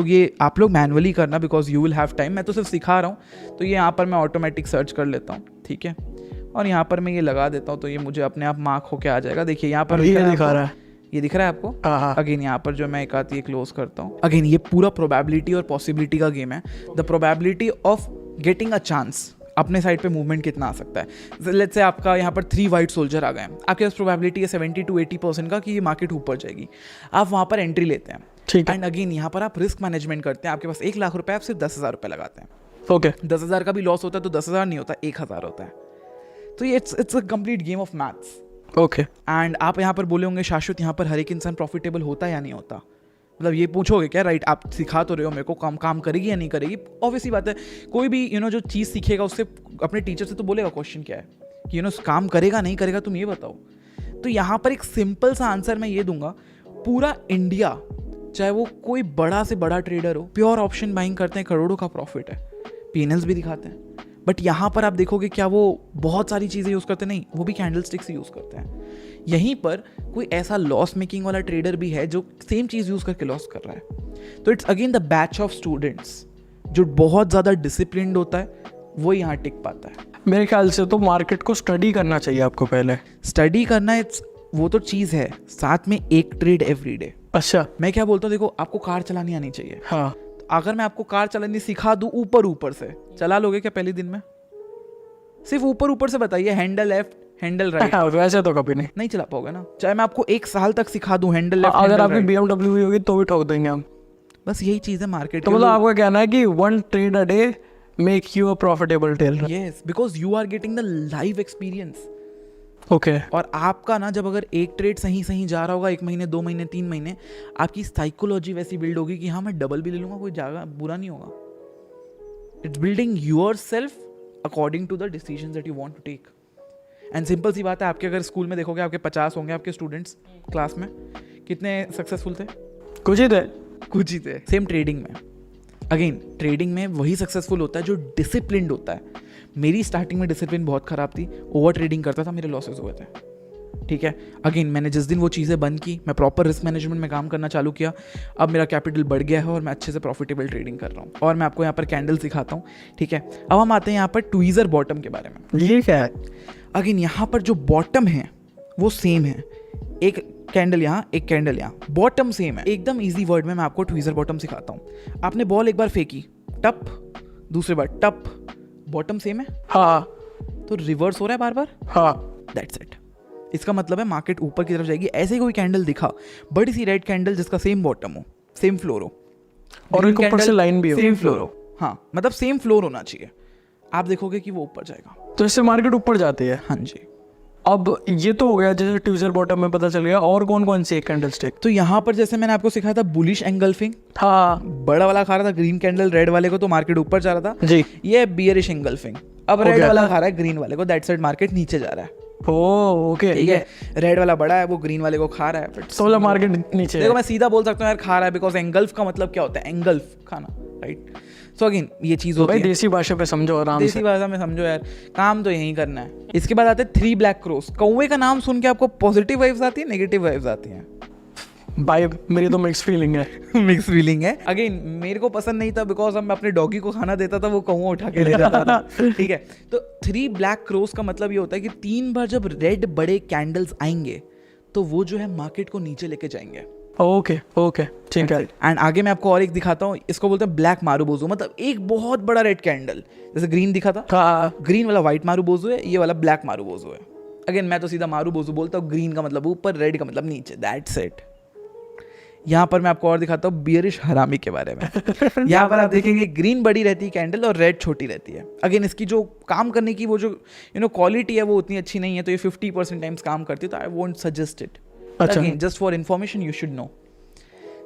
लोग मैनुअली करना, because you will have time. मैं तो सिर्फ सिखा रहा हूँ, तो ये यहाँ पर मैं ऑटोमेटिक सर्च कर लेता हूँ, ठीक है, और यहाँ पर मैं ये लगा देता हूँ, तो ये मुझे अपने आप मार्क होके आ जाएगा। देखिए यहाँ पर ये दिखा रहा है, ये दिख रहा है आपको। हाँ। अगेन यहाँ पर जो मैं एक आती है क्लोज करता हूँ। अगेन ये पूरा प्रोबेबिलिटी और पॉसिबिलिटी का गेम है। The probability of getting a chance, अपने साइड पे मूवमेंट कितना आ सकता है। लेट्स से आपका यहाँ पर 3 वाइट सोल्जर आ गए हैं, आपके पास प्रोबेबिलिटी है 70 to 80% का कि ये मार्केट ऊपर जाएगी। आप वहाँ पर एंट्री लेते हैं, ठीक है, एंड अगेन यहाँ पर आप रिस्क मैनेजमेंट करते हैं। आपके पास 1 लाख रुपए, आप सिर्फ 10,000 रुपये लगाते हैं। ओके, 10,000 का भी लॉस होता है तो 10,000 नहीं होता, 1,000 होता है। तो ये it's a complete game of maths. Okay, and आप यहाँ पर बोले होंगे शाश्वत यहाँ पर हर एक इंसान प्रॉफिटेबल होता है या नहीं होता, मतलब ये पूछोगे क्या, राइट? आप सिखा तो रहे हो मेरे को, काम करेगी या नहीं करेगी। ऑब्वियसली बात है, कोई भी जो चीज़ सीखेगा उससे अपने टीचर से तो बोलेगा क्वेश्चन क्या है कि काम करेगा नहीं करेगा, तुम ये बताओ। तो यहाँ पर एक सिंपल सा आंसर मैं ये दूंगा, पूरा इंडिया चाहे वो कोई बड़ा से बड़ा ट्रेडर हो, प्योर ऑप्शन बाइंग करते हैं, करोड़ों का प्रॉफिट है, पीएनएल्स भी दिखाते हैं। बट यहाँ पर आप देखोगे क्या वो बहुत सारी चीज़ें यूज़ करते नहीं, वो भी कैंडल स्टिक्स यूज़ करते हैं। यहीं पर कोई ऐसा लॉस मेकिंग वाला ट्रेडर भी है जो सेम चीज़ यूज़ करके लॉस कर रहा है। तो it's again the batch of students जो बहुत ज़्यादा डिसिप्लिन्ड होता है, वो यहाँ टिक पाता है। मेरे ख्याल से तो मार्केट को स्टडी करना चाहिए आपको पहले। स्टडी करना वो तो चीज़ है, साथ में एक ट्रेड एवरी डे। अच्छा, मैं क्या बोलता हूँ, देखो आपको कार चलानी आनी चाहिए। हाँ, अगर मैं आपको कार चलानी सिखा दूँ ऊपर से, चला लोगे क्या पहले दिन में? सिर्फ ऊपर ऊपर से बताइए, हैंडल लेफ्ट हैंडल राइट, वैसे तो कभी नहीं चला पाओगे ना। चाहे मैं आपको 1 साल तक सिखा दूं हैंडल लेफ्ट, अगर आपकी BMW भी होगी तो भी ठोक देंगे हम। बस यही चीज़ है मार्केट। तो मतलब आपका कहना है कि 1 trade a day make you a profitable trader? Yes, because you are getting the live experience. Okay और आपका ना जब अगर एक ट्रेड सही सही जा रहा होगा 1 महीने 2 महीने 3 महीने, आपकी साइकोलॉजी वैसी बिल्ड होगी कि हाँ मैं डबल भी ले लूंगा, कोई जागा बुरा नहीं होगा। It's building yourself according to the decision that you want to take. And simple सी बात है, आपके अगर स्कूल में देखोगे आपके 50 होंगे आपके स्टूडेंट्स क्लास में, कितने सक्सेसफुल थे? कुछ ही थे। सेम ट्रेडिंग में अगेन, ट्रेडिंग में वही सक्सेसफुल होता है जो डिसिप्लिन्ड होता है। मेरी स्टार्टिंग में डिसिप्लिन बहुत ख़राब थी, ओवर ट्रेडिंग करता था, मेरे लॉसेस हुए थे। ठीक है, अगेन मैंने जिस दिन वो चीज़ें बंद की, मैं प्रॉपर रिस्क मैनेजमेंट में काम करना चालू किया, अब मेरा कैपिटल बढ़ गया है और मैं अच्छे से प्रॉफिटेबल ट्रेडिंग कर रहा हूँ। और मैं आपको यहाँ पर कैंडल सिखाता हूँ। ठीक है, अब हम आते हैं यहाँ पर ट्वीज़र बॉटम के बारे में। ये क्या है? अगेन यहाँ पर जो बॉटम है वो सेम है, एक कैंडल यहाँ एक कैंडल यहाँ, बॉटम सेम है। एकदम इजी वर्ड में मैं आपको ट्वीज़र बॉटम सिखाता हूँ। आपने बॉल एक बार फेंकी, टप, दूसरी बार टप, बॉटम सेम है। हाँ, तो रिवर्स हो रहा है बार बार। हाँ, दैट्स इट। इसका मतलब है मार्केट ऊपर की तरफ जाएगी। ऐसे ही कोई कैंडल दिखा, बड़ी सी रेड कैंडल जिसका सेम बॉटम हो, सेम फ्लोर हो, और एक ऊपर से लाइन भी हो, सेम फ्लोर हो, हाँ मतलब सेम फ्लोर होना चाहिए, आप देखोगे कि वो ऊपर जाएगा। तो इससे मार्केट ऊपर जाती है। हाँ जी। अब ये तो हो गया जैसे ट्वीज़र बॉटम में पता चल गया, और कौन कौन सी कैंडल स्टिक? तो यहाँ पर जैसे मैंने आपको सिखाया था बुलिश एंगल्फिंग, हाँ, बड़ा वाला खा रहा था ग्रीन कैंडल रेड वाले को तो मार्केट ऊपर जा रहा था जी। ये बियरिश एंगल्फिंग, अब रेड वाला खा रहा है ग्रीन वाले को, दैट साइड मार्केट नीचे जा रहा है। ओके, ठीक है, रेड वाला बड़ा है वो ग्रीन वाले को खा रहा है, बट तो मार्केट नीचे। देखो मैं सीधा बोल सकता हूँ यार खा रहा है, बिकॉज एंगल्फ का मतलब क्या होता है, एंगल्फ खाना, राइट। सो अगेन ये चीज होती है, देसी भाषा पे समझो, आराम से देसी भाषा में समझो यार, काम तो यही करना है। इसके बाद आते हैं 3 ब्लैक क्रोस। कौवे का नाम सुन के आपको पॉजिटिव वाइब्स आती है, नेगेटिव वाइब्स आती हैं? भाई मेरी तो मिक्स फीलिंग है। मिक्स फीलिंग है। अगेन मेरे को पसंद नहीं था, बिकॉज अब मैं अपने डॉगी को खाना देता था, वो कौवा उठा के ले जाता था। ठीक है, तो 3 ब्लैक क्रोस का मतलब ये होता है कि 3 बार जब रेड बड़े कैंडल्स आएंगे तो वो जो है मार्केट को नीचे लेके जाएंगे। ओके, ठीक है। एंड आगे मैं आपको और एक दिखाता हूँ, इसको बोलते हैं ब्लैक मारूबोजू, मतलब एक बहुत बड़ा रेड कैंडल, जैसे ग्रीन दिखा था, ग्रीन वाला व्हाइट मारूबोजू है, ये वाला ब्लैक मारूबोजू है। अगेन मैं तो सीधा मारूबोजू बोलता हूँ, ग्रीन का मतलब ऊपर, रेड का मतलब नीचे, दैट्स इट। यहाँ पर मैं आपको और दिखाता हूँ बियरिश हरामी के बारे में। यहाँ पर आप देखेंगे ग्रीन बड़ी रहती है कैंडल और रेड छोटी रहती है। अगेन इसकी जो काम करने की वो जो क्वालिटी है वो उतनी अच्छी नहीं है, तो ये 50% टाइम्स काम करती है, तो I won't suggest it. Again just for information you should know.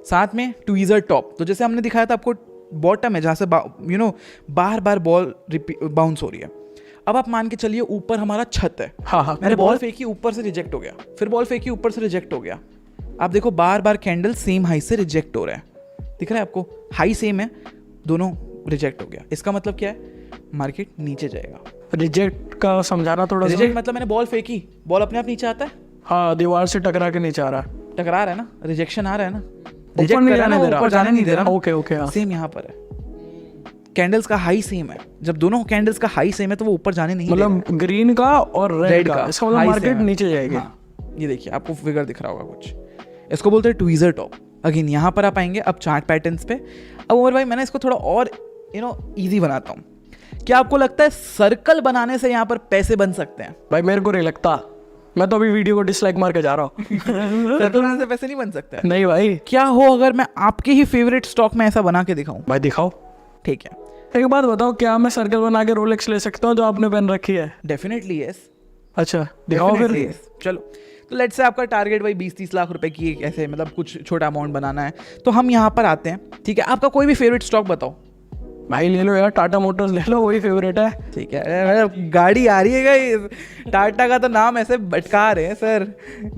साथ में ट्वीज़र टॉप, तो जैसे हमने दिखाया था आपको बॉटम है जहाँ से बार बार बॉल बाउंस हो रही है। अब आप मान के चलिए ऊपर हमारा छत है। हाँ, मैंने बॉल फेंकी, ऊपर से रिजेक्ट हो गया, फिर बॉल फेंकी, ऊपर से रिजेक्ट हो गया। आप देखो बार बार कैंडल सेम हाई से रिजेक्ट हो रहा है, दिख रहा है आपको, हाई सेम है, दोनों रिजेक्ट हो गया। इसका मतलब क्या है, मार्केट नीचे जाएगा। रिजेक्ट का समझाना थोड़ा। रिजेक्ट मतलब मैंने बॉल फेंकी, बॉल अपने आप नीचे आता है, हाँ, दीवार से टकरा के नीचे आ रहा है, टकरा रहा है ना, रिजेक्शन आ रहा है ना, ऊपर नहीं जाने दे रहा, ऊपर जाने नहीं दे रहा। ओके, सेम यहाँ पर है, कैंडल्स का हाई सेम है, जब दोनों कैंडल्स का हाई सेम है तो वो ऊपर जाने नहीं, मतलब ग्रीन का और रेड का, इसका मतलब मार्केट नीचे जाएगी। ये देखिए आपको फिगर दिख रहा होगा कुछ, इसको बोलते हैं ट्वीज़र टॉप। अगेन यहाँ पर आप आएंगे अब चार्ट पैटर्न्स पे। अब उमर भाई मैंने इसको थोड़ा और इजी बनाता हूँ। क्या आपको लगता है सर्कल बनाने से यहाँ पर पैसे बन सकते हैं? भाई मेरे को नहीं लगता, मैं तो अभी वीडियो को डिसलाइक मार के जा रहा हूँ। सर्कल बनाने से पैसे नहीं बन सकते? नहीं भाई। क्या हो अगर मैं आपके ही फेवरेट स्टॉक में ऐसा बना के दिखाऊं? भाई दिखाओ। ठीक है, एक बात बताओ, क्या मैं सर्कल बना के रोलेक्स ले सकता हूँ जो आपने पहन रखी है? Definitely yes. अच्छा दिखाओ फिर। चलो, तो लेट्स से आपका टारगेट भाई 20-30 लाख रुपए की ऐसे मतलब कुछ छोटा अमाउंट बनाना है, तो हम यहाँ पर आते हैं। ठीक है, आपका कोई भी फेवरेट स्टॉक बताओ। भाई ले लो यार, टाटा मोटर्स ले लो, वही फेवरेट है। ठीक है, गाड़ी आ रही है गाइस, टाटा का तो नाम ऐसे भटका रहे हैं सर,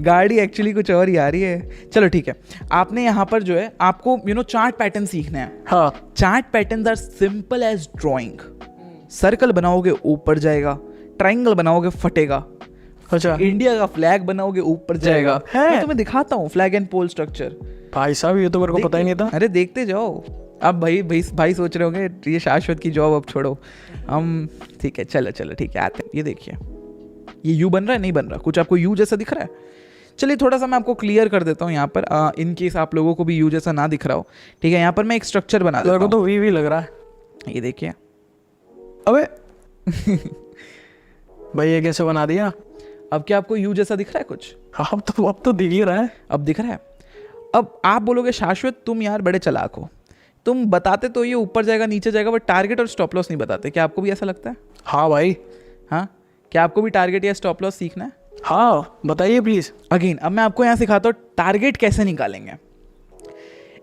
गाड़ी एक्चुअली कुछ और ही आ रही है। चलो ठीक है, आपने यहाँ पर जो है आपको चार्ट पैटर्न सीखना है। हाँ, chart patterns are simple as drawing. Circle बनाओगे ऊपर जाएगा, ट्राइंगल बनाओगे फटेगा, अच्छा इंडिया का फ्लैग बनाओगे ऊपर जाएगा। मैं तुम्हें दिखाता हूँ फ्लैग एंड पोल स्ट्रक्चर। भाई साहब ये तो मेरे को पता ही नहीं था। अरे देखते जाओ। अब भाई सोच रहे होंगे ये शाश्वत की जॉब अब छोड़ो हम। ठीक है, चलो ठीक है, आते हैं। ये देखिए, ये यू बन रहा है, नहीं बन रहा, कुछ आपको यू जैसा दिख रहा है? चलिए थोड़ा सा मैं आपको क्लियर कर देता हूँ यहाँ पर, इन केस आप लोगों को भी यू जैसा ना दिख रहा हो। ठीक है, यहाँ पर मैं एक स्ट्रक्चर बना देता हूँ। तो वी लग रहा है, ये देखिए। अबे भाई ये कैसे बना दिया? अब क्या आपको यू जैसा दिख रहा है कुछ? अब तो दिख ही रहा है। अब दिख रहा है। अब आप बोलोगे शाश्वत तुम यार बड़े चालाक हो, तुम बताते तो ये ऊपर जाएगा नीचे जाएगा बट टारगेट और स्टॉप लॉस नहीं बताते, क्या आपको भी ऐसा लगता है? हाँ भाई। हाँ, क्या आपको भी टारगेट या स्टॉप लॉस सीखना है? हाँ बताइए प्लीज़। अगेन अब मैं आपको यहाँ सिखाता हूँ टारगेट कैसे निकालेंगे।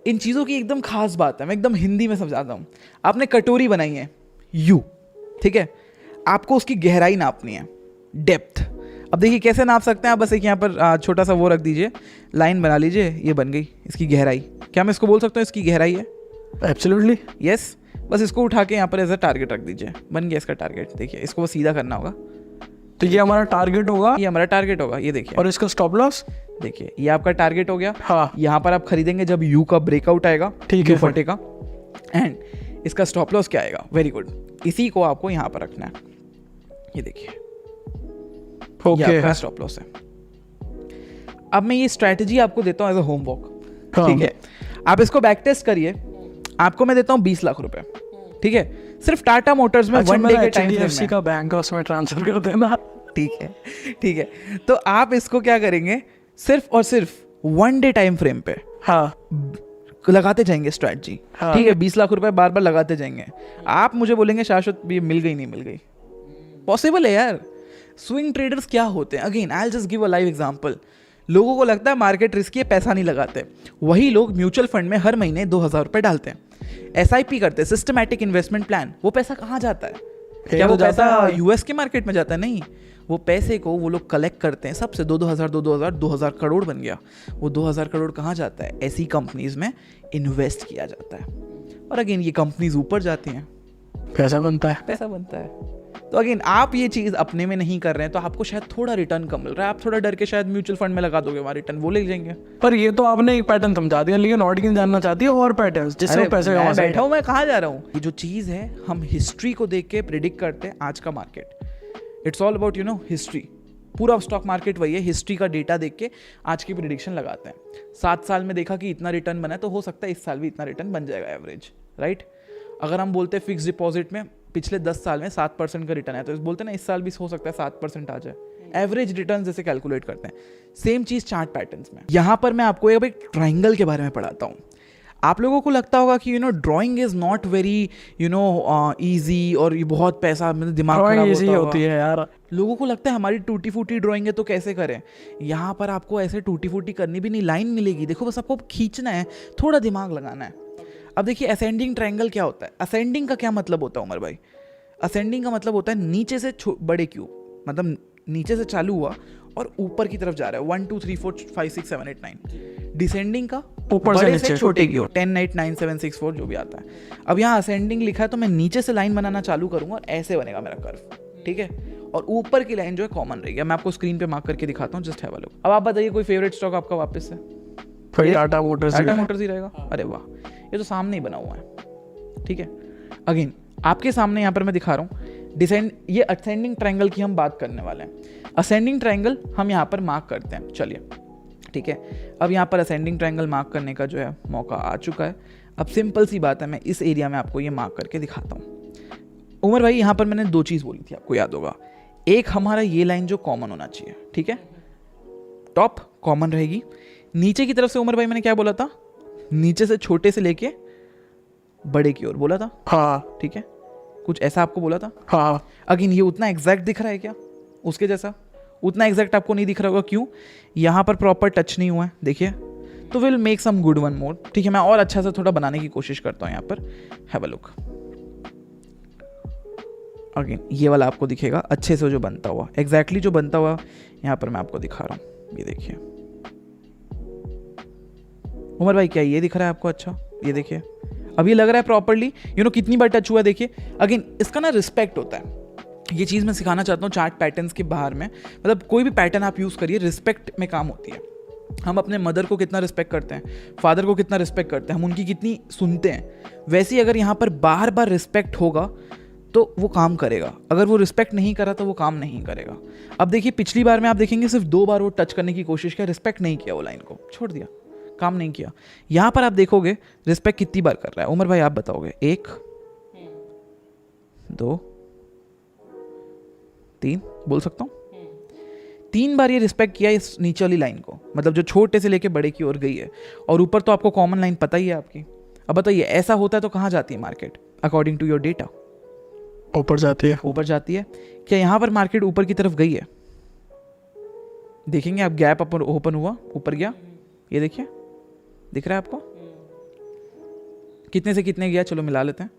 इन चीज़ों की एकदम खास बात है, मैं एकदम हिंदी में समझाता हूँ। आपने कटोरी बनाई है यू, ठीक है, आपको उसकी गहराई नापनी है, डेप्थ। अब देखिए कैसे नाप सकते हैं आप, बस एक यहाँ पर छोटा सा वो रख दीजिए, लाइन बना लीजिए, ये बन गई इसकी गहराई। क्या मैं इसको बोल सकता हूँ इसकी गहराई है? Absolutely yes. बस इसको उठा के यहाँ पर एज अ टारगेट रख दीजिए, बन गया इसका टारगेट। देखिए इसको वो सीधा करना होगा, तो ये हमारा टारगेट होगा। ये हमारा टारगेट होगा, ये देखिए। और इसका स्टॉप लॉस? देखिए ये आपका टारगेट हो गया। हाँ। यहाँ पर आप खरीदेंगे जब यू का ब्रेकआउट आएगा, ठीक है, यू फटेगा। एंड इसका स्टॉप लॉस क्या आएगा? वेरी गुड, इसी को आपको यहाँ पर रखना है। ये देखिए ओके, ये आपका स्टॉप लॉस है। अब मैं ये स्ट्रैटेजी आपको देता हूँ एज अ होमवर्क, हाँ। ठीक है। आप इसको बैक टेस्ट करिए। आपको मैं देता हूँ 20 लाख रुपए, ठीक है, सिर्फ टाटा मोटर्स में वन डे के टाइम फ्रेम में। का बैंक है उसमें ट्रांसफर कर देना। ठीक है, ठीक है। तो आप इसको क्या करेंगे, सिर्फ और सिर्फ वन डे टाइम फ्रेम पे हाँ लगाते जाएंगे स्ट्रैटेजी, हाँ। ठीक है। 20 लाख रुपए बार बार लगाते जाएंगे। आप मुझे बोलेंगे शाश्वत ये मिल गई नहीं मिल गई, पॉसिबल है यार। स्विंग ट्रेडर्स क्या होते हैं? Again I will just give a live example. लोगों को लगता है मार्केट रिस्की है, पैसा नहीं लगाते। वही लोग म्यूचुअल फंड में हर महीने 2000 रुपए डालते हैं, SIP करते हैं, सिस्टमैटिक इन्वेस्टमेंट प्लान। वो पैसा कहाँ जाता है? क्या वो पैसा यूएस के मार्केट में जाता है? नहीं, वो पैसे को वो लोग कलेक्ट करते हैं सबसे। 2000 करोड़ बन गया। वो 2000 करोड़ कहाँ जाता है? ऐसी कंपनीज में इन्वेस्ट किया जाता है। और अगेन ये कंपनीज ऊपर जाती हैं, पैसा बनता है। पैसा बनता है। तो अगेन आप ये चीज़ अपने में नहीं कर रहे हैं तो आपको शायद थोड़ा रिटर्न कम मिल रहा है। आप थोड़ा डर के शायद म्यूचुअल फंड में लगा दोगे, वहाँ रिटर्न वो ले लेंगे। पर ये तो आपने एक पैटर्न समझा दिया, लेकिन ऑडियंस जानना चाहती है और पैटर्न्स जिससे वो पैसे कमा सके। बैठा हूँ मैं, कहाँ जा रहा हूँ? ये जो चीज़ है हम हिस्ट्री को देख के प्रिडिक्ट करते हैं आज का market. It's all about history. पूरा स्टॉक मार्केट वही है, हिस्ट्री का डेटा देख के आज की प्रिडिक्शन लगाते हैं। 7 साल में देखा कि इतना रिटर्न बना है तो हो सकता है इस साल भी इतना रिटर्न बन जाएगा एवरेज, राइट। अगर हम बोलते हैं फिक्स डिपॉजिट में पिछले 10 साल में 7% का रिटर्न है तो बोलते हैं ना इस साल भी हो सकता है 7% आ जाए, एवरेज रिटर्न जैसे कैलकुलेट करते हैं। सेम चीज़ चार्ट पैटर्न्स में। यहाँ पर मैं आपको एक ट्राइंगल के बारे में पढ़ाता हूँ। आप लोगों को लगता होगा कि drawing is not very easy और ये बहुत पैसा दिमाग खराब होती है यार। लोगों को लगता है हमारी टूटी फूटी ड्राइंग है तो कैसे करें। यहाँ पर आपको ऐसे टूटी फूटी करनी भी नहीं, लाइन मिलेगी, देखो बस आपको खींचना है, थोड़ा दिमाग लगाना है। अब देखिए असेंडिंग ट्रायंगल क्या होता है? असेंडिंग का क्या मतलब होता है उमर भाई? असेंडिंग का मतलब होता है नीचे से बड़े क्यूब, मतलब नीचे से चालू हुआ और ऊपर की तरफ जा रहा है 1 2 3 4 5 6 7 8 9। डिसेंडिंग का ऊपर से नीचे छोटे की ओर 10 8 9 7 6 4 जो भी आता है। अब यहाँ असेंडिंग लिखा है तो मैं नीचे से लाइन बनाना चालू करूंगा और ऐसे बनेगा मेरा कर्व, ठीक है। और ऊपर की लाइन जो है कॉमन रहेगी। मैं आपको स्क्रीन पे मार्क करके दिखाता हूँ, जस्ट हैव अ लुक। अब आप बताइए कोई फेवरेट स्टॉक आपका वापस से? टाटा मोटर्स ही रहेगा। अरे वाह, ये तो सामने ही बना हुआ है, ठीक है। अगेन आपके सामने यहाँ पर मैं दिखा रहा हूँ ये असेंडिंग ट्रायंगल की हम बात करने वाले हैं। असेंडिंग ट्रायंगल हम यहाँ पर मार्क करते हैं, चलिए ठीक है। अब यहाँ पर असेंडिंग ट्रायंगल मार्क करने का जो है मौका आ चुका है। अब सिंपल सी बात है, मैं इस एरिया में आपको ये मार्क करके दिखाता हूँ। उमर भाई यहाँ पर मैंने 2 चीज़ बोली थी, आपको याद होगा। एक हमारा ये लाइन जो कॉमन होना चाहिए, ठीक है, टॉप कॉमन रहेगी। नीचे की तरफ से उमर भाई मैंने क्या बोला था? नीचे से छोटे से लेके बड़े की ओर बोला था, हाँ ठीक है, कुछ ऐसा आपको बोला था। हाँ। अगेन ये उतना एग्जैक्ट दिख रहा है क्या उसके जैसा? उतना एग्जैक्ट आपको नहीं दिख रहा होगा, क्यों? यहाँ पर प्रॉपर टच नहीं हुआ है, देखिए। तो will make some good one more, ठीक है। मैं और अच्छा सा थोड़ा बनाने की कोशिश करता हूँ यहाँ पर, हैव अ लुक। अगेन ये वाला आपको दिखेगा अच्छे से जो बनता हुआ, एग्जैक्टली जो बनता हुआ यहाँ पर मैं आपको दिखा रहा हूँ, ये देखिए। उमर भाई क्या ये दिख रहा है आपको? अच्छा ये देखिए, अब ये लग रहा है प्रॉपर्ली, कितनी बार टच हुआ है, देखिए। अगेन इसका ना रिस्पेक्ट होता है। ये चीज़ मैं सिखाना चाहता हूँ चार्ट पैटर्न्स के बाहर में, मतलब कोई भी पैटर्न आप यूज़ करिए, रिस्पेक्ट में काम होती है। हम अपने मदर को कितना रिस्पेक्ट करते हैं, फादर को कितना रिस्पेक्ट करते हैं, हम उनकी कितनी सुनते हैं, वैसे ही अगर यहाँ पर बार बार रिस्पेक्ट होगा तो वो काम करेगा। अगर वो रिस्पेक्ट नहीं करा तो वो काम नहीं करेगा। अब देखिए पिछली बार में आप देखेंगे सिर्फ 2 बार वो टच करने की कोशिश किया, रिस्पेक्ट नहीं किया, वो लाइन को छोड़ दिया, काम नहीं किया। यहाँ पर आप देखोगे रिस्पेक्ट कितनी बार कर रहा है। उमर भाई आप बताओगे? 1 2 3 बोल सकता हूँ। 3 बार ये रिस्पेक्ट किया इस नीचे वाली लाइन को, मतलब जो छोटे से लेके बड़े की ओर गई है। और ऊपर तो आपको कॉमन लाइन पता ही है आपकी। अब बताइए ऐसा होता है तो कहाँ जाती है market according to your data? ऊपर जाती है। ऊपर जाती है। क्या यहाँ पर मार्केट ऊपर की तरफ गई है? देखेंगे आप, गैप ओपन हुआ, ऊपर गया, ये देखिए दिख रहा है आपको? कितने से कितने गया, चलो मिला लेते हैं।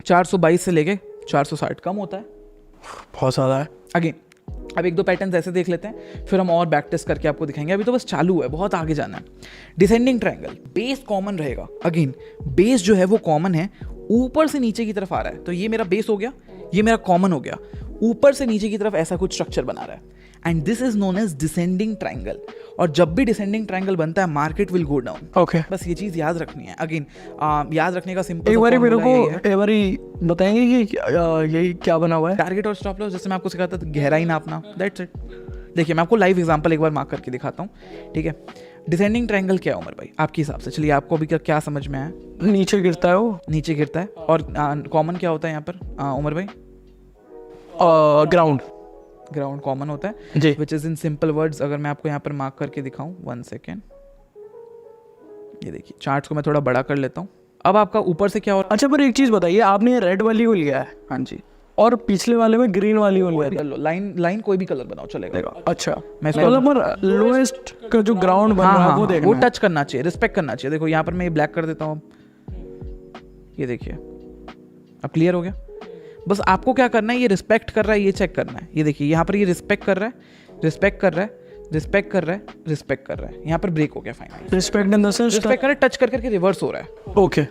422 से लेके 460, कम होता है, बहुत ज़्यादा है। अगेन अब 1-2 पैटर्न्स ऐसे देख लेते हैं, फिर हम और बैक टेस्ट करके आपको दिखाएंगे। अभी तो बस चालू है, बहुत आगे जाना है। डिसेंडिंग ट्रायंगल, बेस कॉमन रहेगा। अगेन बेस जो है वो कॉमन है, ऊपर से नीचे की तरफ आ रहा है, तो ये मेरा बेस हो गया, ये मेरा कॉमन हो गया, ऊपर से नीचे की तरफ ऐसा कुछ स्ट्रक्चर बना रहा है, and this is known as descending triangle. और जब भी डिसेंडिंग ट्रायंगल बनता है market will go down. Okay, बस ये चीज़ याद रखनी है। अगेन याद रखने का सिंपल एक बार मेरे को एक बार बताएंगे कि यही क्या बना हुआ है? टारगेट और स्टॉप लॉस, जैसे मैं आपको सिखाता था गहराई नापना, दैट्स इट। देखिए मैं आपको लाइव एग्जांपल एक बार मार्क करके दिखाता हूँ, ठीक है? डिसेंडिंग ट्रायंगल क्या है उमर भाई आपके हिसाब से? चलिए आपको अभी क्या समझ में आया? नीचे गिरता है वो, नीचे गिरता है। और कॉमन क्या होता है यहाँ पर उमर भाई? ग्राउंड। ग्राउंड कॉमन होता है जी। Which is in simple words. अगर मैं आपको यहाँ पर मार्क करके दिखाऊं, 1 सेकेंड, ये देखिए चार्ट्स को मैं थोड़ा बड़ा कर लेता हूँ। अब आपका ऊपर से क्या हो रहा अच्छा, पर एक चीज़ बताइए, आपने रेड वाली को लिया है? हाँ जी। और पिछले वाले में ग्रीन वाली को लिया है? लाइन कोई भी कलर बनाओ चलेगा। अच्छा, मैं इसको मतलब लोएस्ट का जो ग्राउंड बन रहा है वो देखना वो है। टच करना चाहिए, रिस्पेक्ट करना चाहिए। देखो यहाँ पर मैं ये ब्लैक कर देता हूँ, ये देखिए अब क्लियर हो गया। बस आपको क्या करना है, ये रिस्पेक्ट कर रहा है, ये चेक करना है। ये देखिए यहाँ पर ये रिस्पेक्ट कर रहा है, रिस्पेक्ट कर रहा है, रिस्पेक्ट कर रहा है, रिस्पेक्ट कर रहा है। यहाँ पर ब्रेक हो गया finally. Respect in the sense respect कर रहा है, टच कर करके रिवर्स हो रहा है। ओके,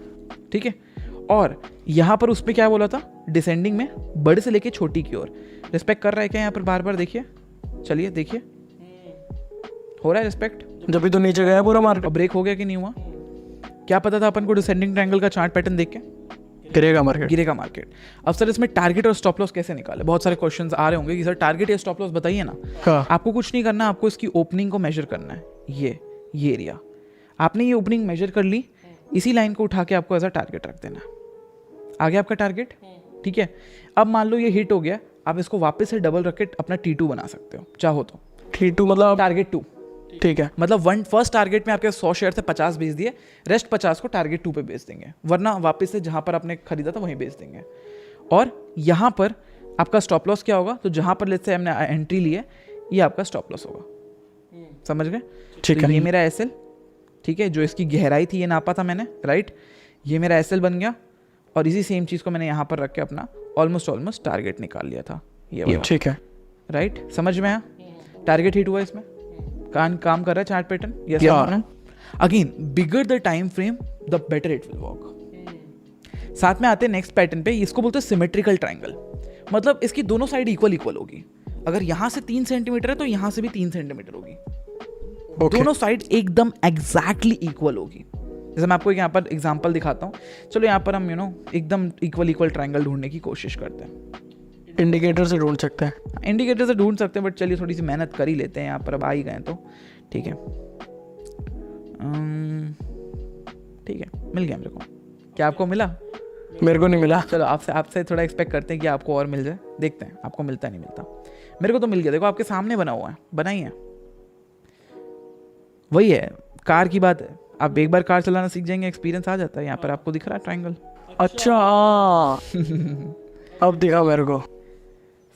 ठीक है। और यहाँ पर उसमें क्या बोला था, डिसेंडिंग में बड़े से लेके छोटी की ओर रिस्पेक्ट कर रहा है क्या यहाँ पर? बार बार देखिए, चलिए देखिए हो रहा है रिस्पेक्ट। जब भी तो नीचे गया पूरा मार्केट। और ब्रेक हो गया कि नहीं हुआ? क्या पता था अपन को डिसेंडिंग ट्रायंगल का चार्ट पैटर्न देख के? गिरेगा मार्केट, गिरेगा मार्केट। अब सर इसमें टारगेट और स्टॉप लॉस कैसे निकाले? बहुत सारे क्वेश्चंस आ रहे होंगे कि सर टारगेट या स्टॉप लॉस बताइए ना। हाँ। आपको कुछ नहीं करना, आपको इसकी ओपनिंग को मेजर करना है। ये एरिया आपने ये ओपनिंग मेजर कर ली, इसी लाइन को उठा के आपको एज अ टारगेट रख देना। आ गया आपका टारगेट, ठीक है। अब मान लो ये हिट हो गया, आप इसको वापस से डबल रख के अपना T2 बना सकते हो चाहो तो। T2 मतलब टारगेट 2, ठीक है। मतलब फर्स्ट टारगेट में आपके 100 शेयर से 50 बेच दिए, रेस्ट 50 को टारगेट 2 पे बेच देंगे, वरना वापस से जहां पर आपने खरीदा था वहीं बेच देंगे। और यहाँ पर आपका स्टॉप लॉस क्या होगा? तो जहां पर लेट्स से हमने एंट्री ली है, ये आपका स्टॉप लॉस होगा। समझ गए? ठीक तो है। ये मेरा SL, ठीक है, जो इसकी गहराई थी ये नापा था मैंने, राइट? ये मेरा SL बन गया, और इसी सेम चीज़ को मैंने यहाँ पर रख के अपना ऑलमोस्ट टारगेट निकाल लिया था, ये वाला, ठीक है, राइट? समझ में आया? टारगेट हिट हुआ इसमें, काम कर रहा है chart pattern. Yeah. Again bigger the time frame the better it will work. साथ में आते हैं नेक्स्ट पैटर्न पे, इसको बोलते हैं सिमेट्रिकल ट्रायंगल। मतलब इसकी दोनों साइड इक्वल होगी। अगर यहाँ से 3 सेंटीमीटर है तो यहाँ से भी 3 सेंटीमीटर होगी। Okay. दोनों साइड एकदम एग्जैक्टली इक्वल होगी। जैसे मैं आपको यहाँ पर एग्जांपल दिखाता हूँ। चलो यहाँ पर हम एकदम इक्वल ट्रायंगल ढूंढने की कोशिश करते हैं। इंडिकेटर से ढूंढ सकते हैं, इंडिकेटर से ढूंढ सकते हैं, बट चलिए थोड़ी सी मेहनत कर ही लेते हैं यहाँ पर। अब आ ही गए तो ठीक है, ठीक है, मिल गया मेरे को। क्या आपको मिला? मेरे को नहीं मिला। चलो आपसे थोड़ा एक्सपेक्ट करते हैं कि आपको और मिल जाए, देखते हैं आपको मिलता नहीं मिलता। मेरे को तो मिल गया, देखो आपके सामने बना हुआ है, बनाई है। वही है, कार की बात है। आप एक बार कार चलाना सीख जाएंगे, एक्सपीरियंस आ जाता है। यहाँ पर आपको दिख रहा है ट्रायंगल। अच्छा अब दिखा मेरे को।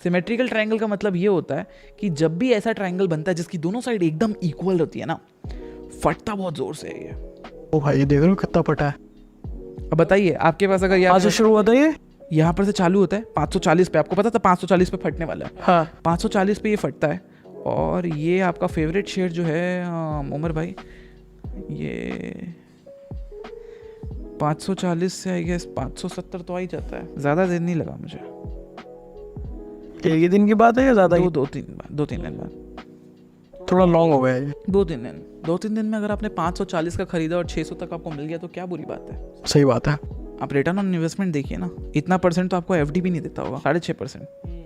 सिमेट्रिकल ट्रायंगल का मतलब ये होता है कि जब भी ऐसा ट्रायंगल बनता है जिसकी दोनों साइड एकदम इक्वल होती है ना, फटता बहुत जोर से है ये। ओ भाई देख रहे हो कितना फटा है। अब बताइए आपके पास अगर यहाँ से शुरू होता है ये, यहाँ पर से चालू होता है 540 पे, आपको पता था 540 पे फटने वाला है। हाँ 540 पे ये फटता है। और ये आपका फेवरेट शेयर जो है उमर भाई, ये 540 से आई गेस 570 तो आ ही जाता है। ज़्यादा दिन नहीं लगा मुझे। एक ही दिन की बात है या ज़्यादा? दो तीन दिन बाद। थोड़ा लॉन्ग हो गया है। 2-3 दिन में अगर आपने 540 का खरीदा और 600 तक आपको मिल गया तो क्या बुरी बात है? सही बात है। आप रिटर्न ऑन इन्वेस्टमेंट देखिए ना, इतना परसेंट तो आपको FD भी नहीं देता होगा, 6.5%।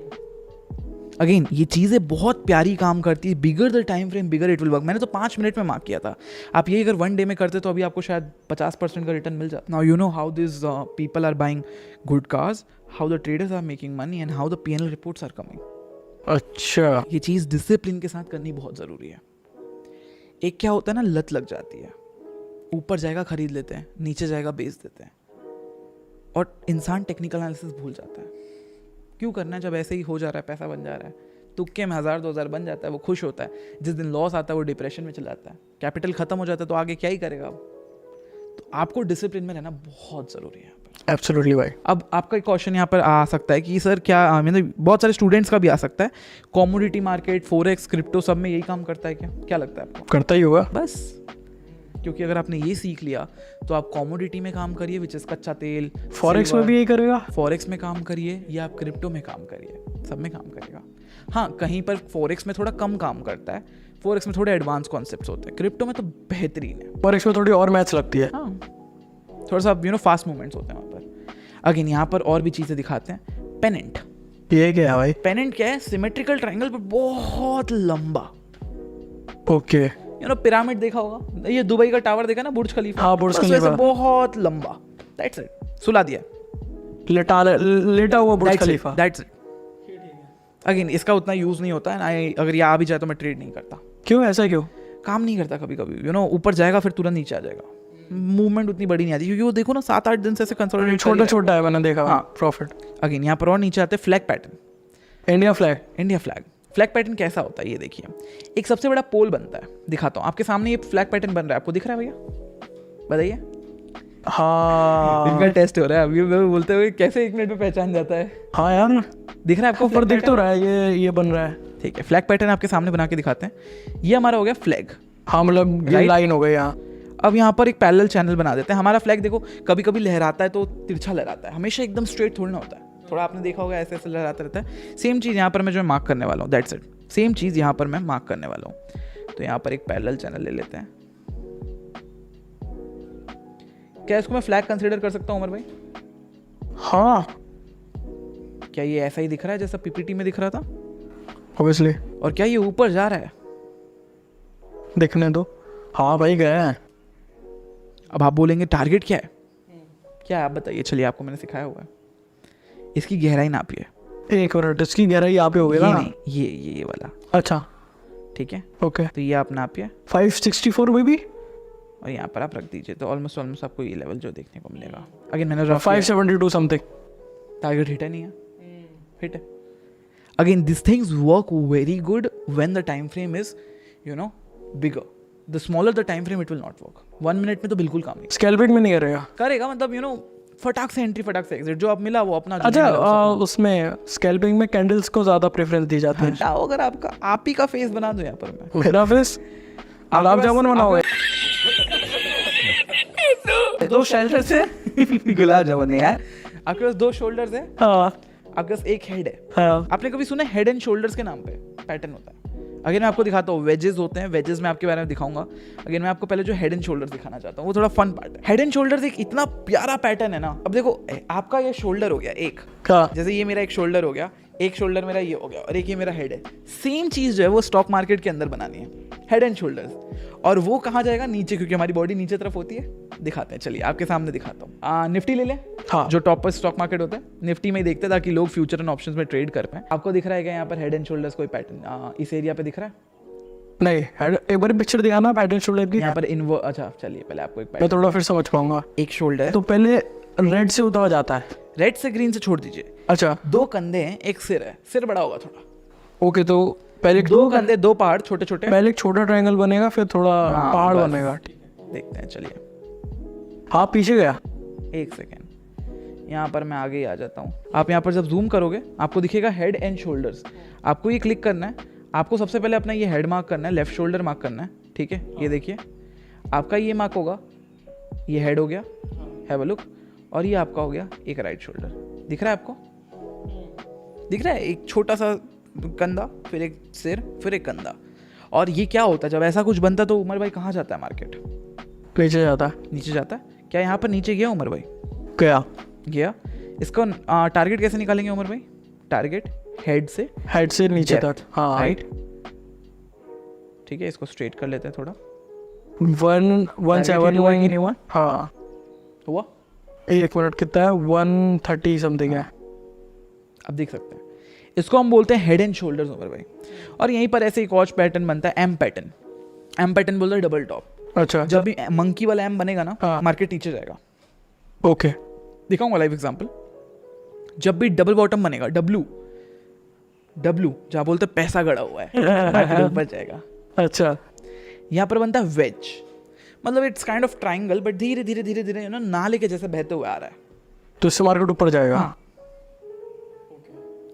अगेन ये चीज़ें बहुत प्यारी काम करती है। Bigger the time frame bigger it will work. मैंने तो 5 मिनट में मार्क किया था। आप ये अगर 1 डे में करते तो अभी आपको शायद 50% का रिटर्न मिल जाता। Now you know how this people are buying good cars, how the traders are making money and how the P&L reports are coming. अच्छा, ये चीज़ डिसिप्लिन के साथ करनी बहुत ज़रूरी है। एक क्या होता है ना, लत लग जाती है, ऊपर जाएगा खरीद लेते हैं, नीचे जाएगा बेच देते हैं, और इंसान टेक्निकल एनालिसिस भूल जाता है। क्यों करना है जब ऐसे ही हो जा रहा है, पैसा बन जा रहा है, तुक्के में 1000-2000 बन जाता है, वो खुश होता है। जिस दिन लॉस आता है वो डिप्रेशन में चला जाता है, कैपिटल खत्म हो जाता है, तो आगे क्या ही करेगा अब। तो आपको डिसिप्लिन में रहना बहुत ज़रूरी है। एब्सोल्युटली भाई। अब आपका एक क्वेश्चन यहाँ पर आ सकता है कि सर क्या, मतलब बहुत सारे स्टूडेंट्स का भी आ सकता है, कॉमोडिटी मार्केट, फोरेक्स, क्रिप्टो सब में यही काम करता है क्या लगता है आपको? करता ही होगा बस, क्योंकि अगर आपने ये सीख लिया तो आप कॉमोडिटी में काम करिए, विच इज कच्चा तेल, फॉरेक्स में भी यही करेगा, फॉरेक्स में काम करिए, या आप क्रिप्टो में काम करिए, सब में काम करेगा। हाँ, कहीं पर फॉरेक्स में थोड़ा कम काम करता है, फॉरेक्स में थोड़े एडवांस कॉन्सेप्ट्स होते हैं, क्रिप्टो में तो बेहतरीन है। फॉरेक्स में थोड़ी और मैथ्स लगती है। हाँ, थोड़ा सा फास्ट मूवमेंट्स होते हैं वहाँ पर। अगेन यहाँ पर और भी चीज़ें दिखाते हैं। पेनेंट, ये क्या है भाई? पेनेंट क्या है? सिमेट्रिकल ट्रायंगल पर बहुत लंबा, ओके, पिरामिड देखा होगा, ये दुबई का टावर देखा ना, बुर्ज खलीफा। हाँ, बुर्ज बस खलीफा। वैसे बहुत लंबा, दैट्स इट, सुला दिया, लेटा हुआ बुर्ज खलीफा, दैट्स इट। अगेन इसका उतना यूज नहीं होता है, अगर ये आ भी जाए तो मैं ट्रेड नहीं करता। क्यों, ऐसा क्यों? काम नहीं करता कभी कभी, ऊपर जाएगा फिर तुरंत नीचे आ जाएगा, मूवमेंट उतनी बड़ी नहीं आती, क्योंकि वो देखो ना 7-8 दिन से ऐसे कंसोलिडेट छोटा छोटा है, मैंने देखा। हाँ, प्रॉफिट। अगेन यहाँ पर और नीचे आते हैं flag pattern, India flag. India flag. Flag pattern कैसा होता है ये देखिए, एक सबसे बड़ा पोल बनता है, दिखाता हूँ आपके सामने, ये फ्लैग पैटर्न बन रहा है, आपको दिख रहा है भैया? बताइए। हाँ, इनका टेस्ट हो रहा है अभी, मैं बोलते हुए कैसे 1 मिनट में पहचान जाता है। हाँ यार, दिख रहा है आपको? पर दिख तो रहा है, ये बन रहा है। ठीक है, फ्लैग पैटर्न आपके सामने बना के दिखाते हैं। ये हमारा हो गया फ्लैग। हाँ, मतलब ये लाइन हो गई यहाँ। अब यहाँ पर एक पैरेलल चैनल बना देते हैं। हमारा फ्लैग देखो कभी कभी लहराता है तो तिरछा लहराता है, हमेशा एकदम स्ट्रेट थोड़ी ना होता है, थोड़ा आपने देखा होगा ऐसे ऐसे लहराता रहता है। सेम चीज़ यहाँ पर मैं जो मार्क करने वाला हूँ, दैट्स इट, सेम चीज़ यहाँ पर मैं मार्क करने वाला हूँ। तो यहाँ पर एक पैरेलल चैनल ले लेते हैं। क्या इसको मैं फ्लैग कंसीडर कर सकता हूँ उमर भाई? हाँ, क्या ये ऐसा ही दिख रहा है जैसा पीपीटी में दिख रहा था? ऑब्वियसली। और क्या ये ऊपर जा रहा है? देखने दो। हाँ भाई, गया है। अब आप बोलेंगे टारगेट क्या है? क्या है आप बताइए, चलिए आपको मैंने सिखाया हुआ है। इसकी गहराई नापिए। एक मिनट, इसकी गहराई यहाँ पे हो गई ना? नहीं, ये वाला। अच्छा, ठीक है, ओके। तो ये आप नापिए 564 में भी, और यहाँ पर आप रख दीजिए, तो ऑलमोस्ट आपको ये लेवल जो देखने को मिलेगा। अगेन मैंने रफ 572 समथिंग। टारगेट हिट है, नहीं है? हिट है। Again this things work very good when the time frame is bigger. The smaller the time frame it will not work. 1 minute में तो बिल्कुल काम नहीं स्केल्पिंग में नहीं करेगा? करेगा, मतलब फटाक से एंट्री, फटाक से एग्जिट, जो आप मिला वो अपना। अच्छा, उसमें स्केल्पिंग में कैंडल्स को ज्यादा प्रेफरेंस दी जाती है। अगर आपका आप ही का फेस बना दो यहाँ पर मैं, मेरा फेस गुलाब जामुन बनाओगे? 2 शेल्टर से गुलाब जामुन है यार। आपके पास 2 शोल्डर्स है, हाँ, आपके पास एक हेड है। हाँ। आपने कभी सुना हेड एंड शोल्डर्स के नाम पे पैटर्न होता है? अगर मैं आपको दिखाता हूँ, वेजेस होते हैं, वेजेस में आपके बारे में दिखाऊंगा। अगर मैं आपको पहले जो हेड एंड शोल्डर्स दिखाना चाहता हूँ, वो थोड़ा फन पार्ट है। हेड एंड शोल्डर्स एक इतना प्यारा पैटर्न है ना। अब देखो, आपका ये शोल्डर हो गया एक, जैसे ये मेरा एक शोल्डर हो गया, एक शोल्डर मेरा ये हो गया, और एक ये मेरा हेड है। सेम चीज जो है वो स्टॉक मार्केट के अंदर बनानी है, हेड एंड शोल्डर्स। और वो कहाँ जाएगा? नीचे, क्योंकि हमारी बॉडी नीचे तरफ होती है। दिखाते हैं, चलिए आपके सामने दिखाता हूँ। निफ्टी ले लें। हाँ, जो टॉप पर स्टॉक मार्केट होता है, निफ्टी में ही देखते हैं ताकि लोग फ्यूचर एंड ऑप्शंस में ट्रेड कर पाए। आपको दिख रहा है क्या यहाँ पर हेड एंड शोल्डर्स कोई पैटर्न इस एरिया पे दिख रहा है? नहीं, एक बार पिक्चर दिखाना पैटर्न शोल्डर की। यहाँ पर अच्छा चलिए, पहले आपको एक मैं थोड़ा फिर समझ पाऊंगा। एक शोल्डर तो पहले रेड से उतारा जाता है, रेड से ग्रीन से छोड़ दीजिए। अच्छा, 2 कंधे हैं, एक सिर है, सिर बड़ा होगा थोड़ा। ओके, तो पहले 2 कंधे, 2 पहाड़ छोटे छोटे। पहले एक छोटा ट्रायंगल बनेगा, फिर थोड़ा पहाड़ बस। बनेगा। देखते हैं, चलिए। हाँ, पीछे गया। एक सेकेंड, यहाँ पर मैं आगे ही आ जाता हूँ। आप यहाँ पर जब जूम करोगे आपको दिखेगा हेड एंड शोल्डर्स। आपको ये क्लिक करना है। आपको सबसे पहले अपना ये हेड मार्क करना है, लेफ्ट शोल्डर मार्क करना है, ठीक है? ये देखिए, आपका ये मार्क होगा, ये हेड हो गया, हैव अ लुक। और ये आपका हो गया एक राइट शोल्डर। दिख रहा है आपको? दिख रहा है? एक छोटा सा कंधा, फिर एक सिर, फिर एक कंधा। और ये क्या होता है जब ऐसा कुछ बनता है? तो उमर भाई कहाँ जाता है मार्केट? नीचे जाता है। नीचे जाता है। क्या यहाँ पर नीचे गया उमर भाई? गया। इसका टारगेट कैसे निकालेंगे उमर भाई? टारगेट हेड से नीचे तक। हाँ, राइट, ठीक है। इसको स्ट्रेट कर लेते हैं थोड़ा। 117 हाँ, हुआ? एक मिनट, कितना है? 130 समथिंग है। आप देख सकते हैं, इसको हम बोलते हैं हेड एंड शोल्डर्स उमर भाई। और यहीं पर ऐसे एक और पैटर्न बनता है एम पैटर्न। एम पैटर्न बोलते हैं डबल टॉप। अच्छा, जब भी मंकी वाला एम बनेगा ना, हाँ। मार्केट नीचे जाएगा। ओके, दिखाऊंगा लाइव एग्जांपल। जब भी डबल बॉटम बनेगा, डब्लू जहाँ बोलते हैं पैसा गड़ा हुआ है, मार्केट ऊपर जाएगा। अच्छा, यहाँ पर बनता है वेज, मतलब it's kind of triangle, but धीरे धीरे धीरे धीरे नाले के जैसे बहते हुए आ रहा है। तो इससे मार्केट ऊपर जाएगा। हाँ।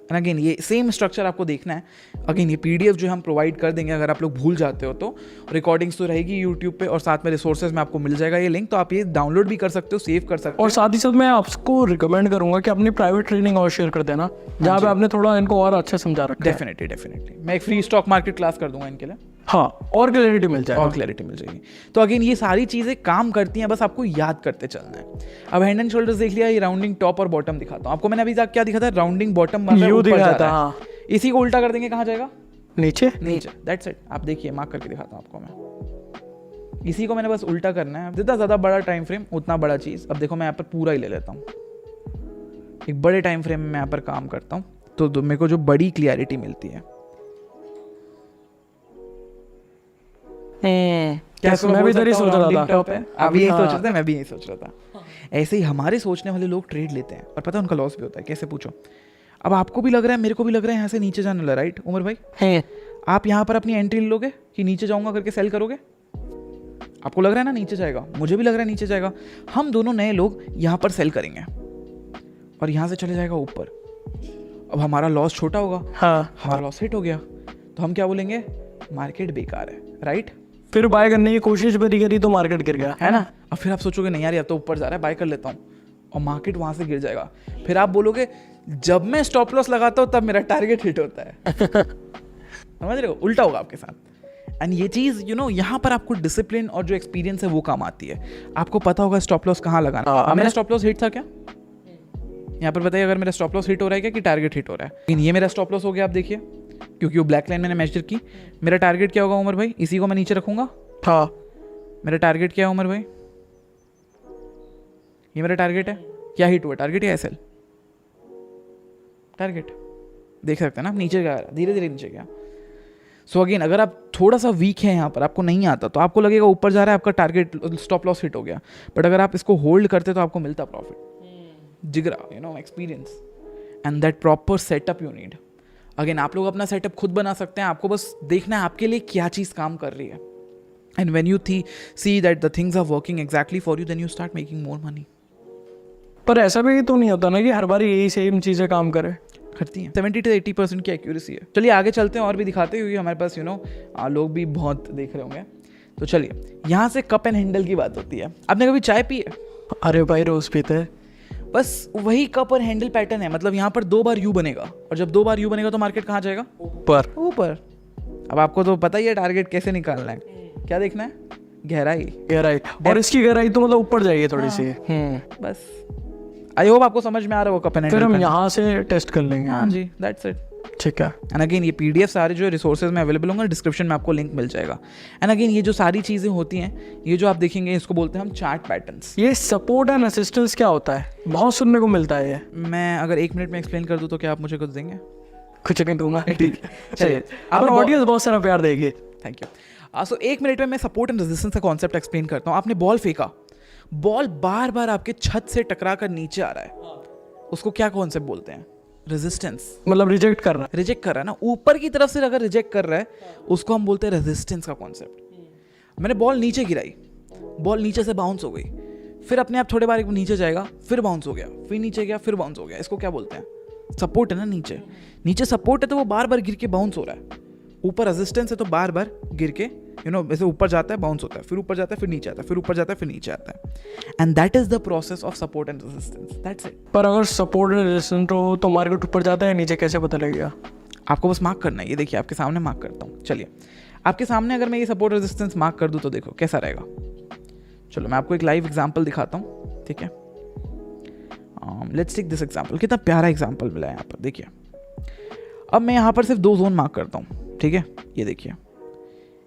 एंड अगेन ये सेम स्ट्रक्चर आपको देखना है। अगेन ये पीडीएफ जो हम प्रोवाइड कर देंगे, अगर आप लोग भूल जाते हो तो रिकॉर्डिंग्स तो रहेगी यूट्यूब पे, और साथ में रिसोर्सेज में आपको मिल जाएगा ये लिंक, तो आप ये डाउनलोड भी कर सकते हो, सेव कर सकते हो। और साथ ही साथ मैं आपको रिकमेंड करूंगा कि अपनी प्राइवेट ट्रेनिंग और शेयर कर देना, जहाँ पे आपने थोड़ा इनको और अच्छा समझा रखा है। डेफिनेटली मैं एक फ्री स्टॉक मार्केट क्लास कर दूंगा इनके लिए, हाँ, और क्लैरिटी मिल जाएगी। और क्लैरिटी मिल जाएगी। तो अगेन ये सारी चीज़ें काम करती हैं, बस आपको याद करते चलना है। अब हैंड एंड शोल्डर्स देख लिया, ये राउंडिंग टॉप और बॉटम दिखाता हूँ आपको। मैंने अभी तक क्या दिखा था, राउंडिंग बॉटम यू दिखा था, हाँ। इसी को उल्टा कर देंगे, कहाँ जाएगा, नीचे। That's it. आप देखिए, मार्क करके दिखाता हूँ आपको मैं। इसी को मैंने बस उल्टा करना है। जितना ज़्यादा बड़ा टाइम फ्रेम उतना बड़ा चीज़। अब देखो मैं यहाँ पर पूरा ही ले लेता हूँ, एक बड़े टाइम फ्रेम में मैं यहाँ पर काम करता हूँ, तो मेरे को जो बड़ी क्लियरिटी मिलती है। क्या मैं भी इधर ही सोच रहा था, आप यही सोच रहे थे, मैं भी यही सोच रहा था। ऐसे ही हमारे सोचने वाले लोग ट्रेड लेते हैं, और पता है उनका लॉस भी होता है। कैसे, पूछो। अब आपको भी लग रहा है, मेरे को भी लग रहा है यहाँ से नीचे जाने वाला, राइट उमर भाई? है। आप यहाँ पर अपनी एंट्री लोगे कि नीचे जाऊंगा करके सेल करोगे? आपको लग रहा है ना नीचे जाएगा, मुझे भी लग रहा है नीचे जाएगा। हम दोनों नए लोग यहाँ पर सेल करेंगे और यहाँ से चले जाएगा ऊपर। अब हमारा लॉस छोटा होगा, हाँ, हमारा लॉस हिट हो गया, तो हम क्या बोलेंगे, मार्केट बेकार है, राइट? फिर बाय करने की कोशिश भी करी तो मार्केट गिर गया, है ना? अब फिर आप सोचोगे नहीं यार, अब तो ऊपर जा रहा है, बाय कर लेता हूँ, और मार्केट वहां से गिर जाएगा। फिर आप बोलोगे जब मैं स्टॉप लॉस लगाता हूँ तब मेरा टारगेट हिट होता है। समझ रहे हो? उल्टा होगा आपके साथ। एंड ये चीज़ यहाँ पर आपको डिसिप्लिन और जो एक्सपीरियंस है वो काम आती है। आपको पता होगा स्टॉप लॉस कहाँ लगाना। मेरा स्टॉप लॉस हिट था क्या? यहाँ पर बताइए, अगर मेरा स्टॉप लॉस हिट हो रहा है क्या, कि टारगेट हिट हो रहा है? लेकिन ये मेरा स्टॉप लॉस हो गया, आप देखिए, क्योंकि वो ब्लैक लाइन मैंने मेजर की। मेरा टारगेट क्या होगा उमर भाई? इसी को मैं नीचे रखूंगा। हाँ, मेरा टारगेट क्या है उमर भाई? ये मेरा टारगेट है। क्या हिट हुआ, टारगेट या एसएल? टारगेट। देख सकते हैं ना, नीचे गया, धीरे धीरे नीचे गया। सो अगेन, अगर आप थोड़ा सा वीक है यहाँ पर, आपको नहीं आता, तो आपको लगेगा ऊपर जा रहा है, आपका टारगेट स्टॉप लॉस हिट हो गया। बट अगर आप इसको होल्ड करते तो आपको मिलता प्रॉफिट। जिगरा, experience and that proper setup you need. Again, आप लोग अपना सेटअप खुद बना सकते हैं, आपको बस देखना है आपके लिए क्या चीज़ काम कर रही है। And when you see that the things are working exactly for you, then you start making more money. पर ऐसा भी तो नहीं होता ना कि हर बार यही सेम चीज़ें काम करे। करती हैं। 70 से 80% की एक्यूरेसी है। चलिए आगे चलते हैं और भी दिखाते हैं, क्योंकि हमारे पास लोग भी बहुत देख रहे होंगे। तो चलिए, यहाँ से कप एंड हैंडल की बात होती है। आपने कभी चाय पी है? अरे भाई, रोज पीते हैं। बस वही कप और हैंडल पैटर्न है। मतलब यहाँ पर 2 बार यू बनेगा, और जब 2 बार यू बनेगा तो मार्केट कहाँ जाएगा? ऊपर। ऊपर। अब आपको तो पता ही है टारगेट कैसे निकालना है। क्या देखना है? गहराई। और इसकी गहराई तो मतलब ऊपर जाइए थोड़ी सी। बस आई होप आपको समझ में आ रहा है वो कप एंड हैंडल। फिर हम यहाँ से टेस्ट कर लेंगे। हाँ जी, दैट्स इट। ठीक है। एंड अगेन, ये पीडीएफ सारे जो रिसोर्सेज में अवेलेबल होंगे, डिस्क्रिप्शन में आपको लिंक मिल जाएगा। एंड अगेन, ये जो सारी चीज़ें होती हैं, ये जो आप देखेंगे, इसको बोलते हैं हम चार्ट पैटर्न्स। ये सपोर्ट एंड असिस्टेंस क्या होता है? बहुत सुनने को मिलता है ये। मैं अगर 1 मिनट में एक्सप्लेन कर दूँ तो क्या आप मुझे कुछ देंगे? कुछ नहीं दूंगा। ठीक है, चलिए। आप ऑडियंस बहुत सारा प्यार देगी। Thank you. सो 1 मिनट में मैं सपोर्ट एंड रेजिस्टेंस का कॉन्सेप्ट एक्सप्लेन करता हूँ। आपने बॉल फेंका, बॉल बार बार आपके छत से टकरा कर नीचे आ रहा है, उसको क्या कॉन्सेप्ट बोलते हैं? रेजिस्टेंस। मतलब रिजेक्ट कर रहा है ना, ऊपर की तरफ से अगर रिजेक्ट कर रहा है, उसको हम बोलते हैं रेजिस्टेंस का कॉन्सेप्ट। मैंने बॉल नीचे गिराई, बॉल नीचे से बाउंस हो गई, फिर अपने आप थोड़े बार नीचे जाएगा, फिर बाउंस हो गया, फिर नीचे गया, फिर बाउंस हो गया। इसको क्या बोलते हैं? सपोर्ट है ना। नीचे सपोर्ट है तो वो बार बार गिर के बाउंस हो रहा है। ऊपर रेजिस्टेंस है तो बार बार गिर के वैसे ऊपर जाता है, बाउंस होता है, फिर ऊपर जाता है, फिर नीचे आता है, फिर ऊपर जाता है, फिर नीचे आता है। And that is the process of support and resistance. That's it. पर अगर सपोर्ट एंड रेजिस्टेंस हो तो मार्केट ऊपर जाता है, नीचे कैसे पता लगेगा? आपको बस मार्क करना है। ये देखिए, आपके सामने मार्क करता हूँ। चलिए, आपके सामने अगर मैं ये सपोर्ट रेजिस्टेंस मार्क कर दूँ तो देखो कैसा रहेगा। चलो, मैं आपको एक लाइव एग्जाम्पल दिखाता हूँ, ठीक है? Let's take this example. कितना प्यारा एग्जाम्पल मिला है यहाँ पर, देखिए। अब मैं यहाँ पर सिर्फ 2 जोन मार्क करता हूँ, ठीक है? ये देखिए,